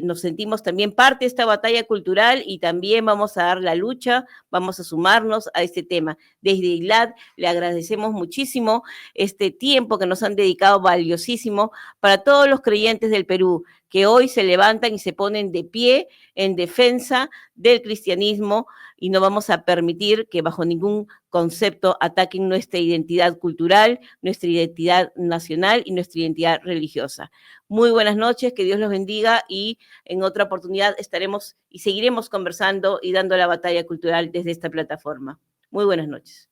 nos sentimos también parte de esta batalla cultural y también vamos a dar la lucha, vamos a sumarnos a este tema. Desde ILAD le agradecemos muchísimo este tiempo que nos han dedicado valiosísimo para todos los creyentes del Perú, que hoy se levantan y se ponen de pie en defensa del cristianismo y no vamos a permitir que bajo ningún concepto ataquen nuestra identidad cultural, nuestra identidad nacional y nuestra identidad religiosa. Muy buenas noches, que Dios los bendiga y en otra oportunidad estaremos y seguiremos conversando y dando la batalla cultural desde esta plataforma. Muy buenas noches.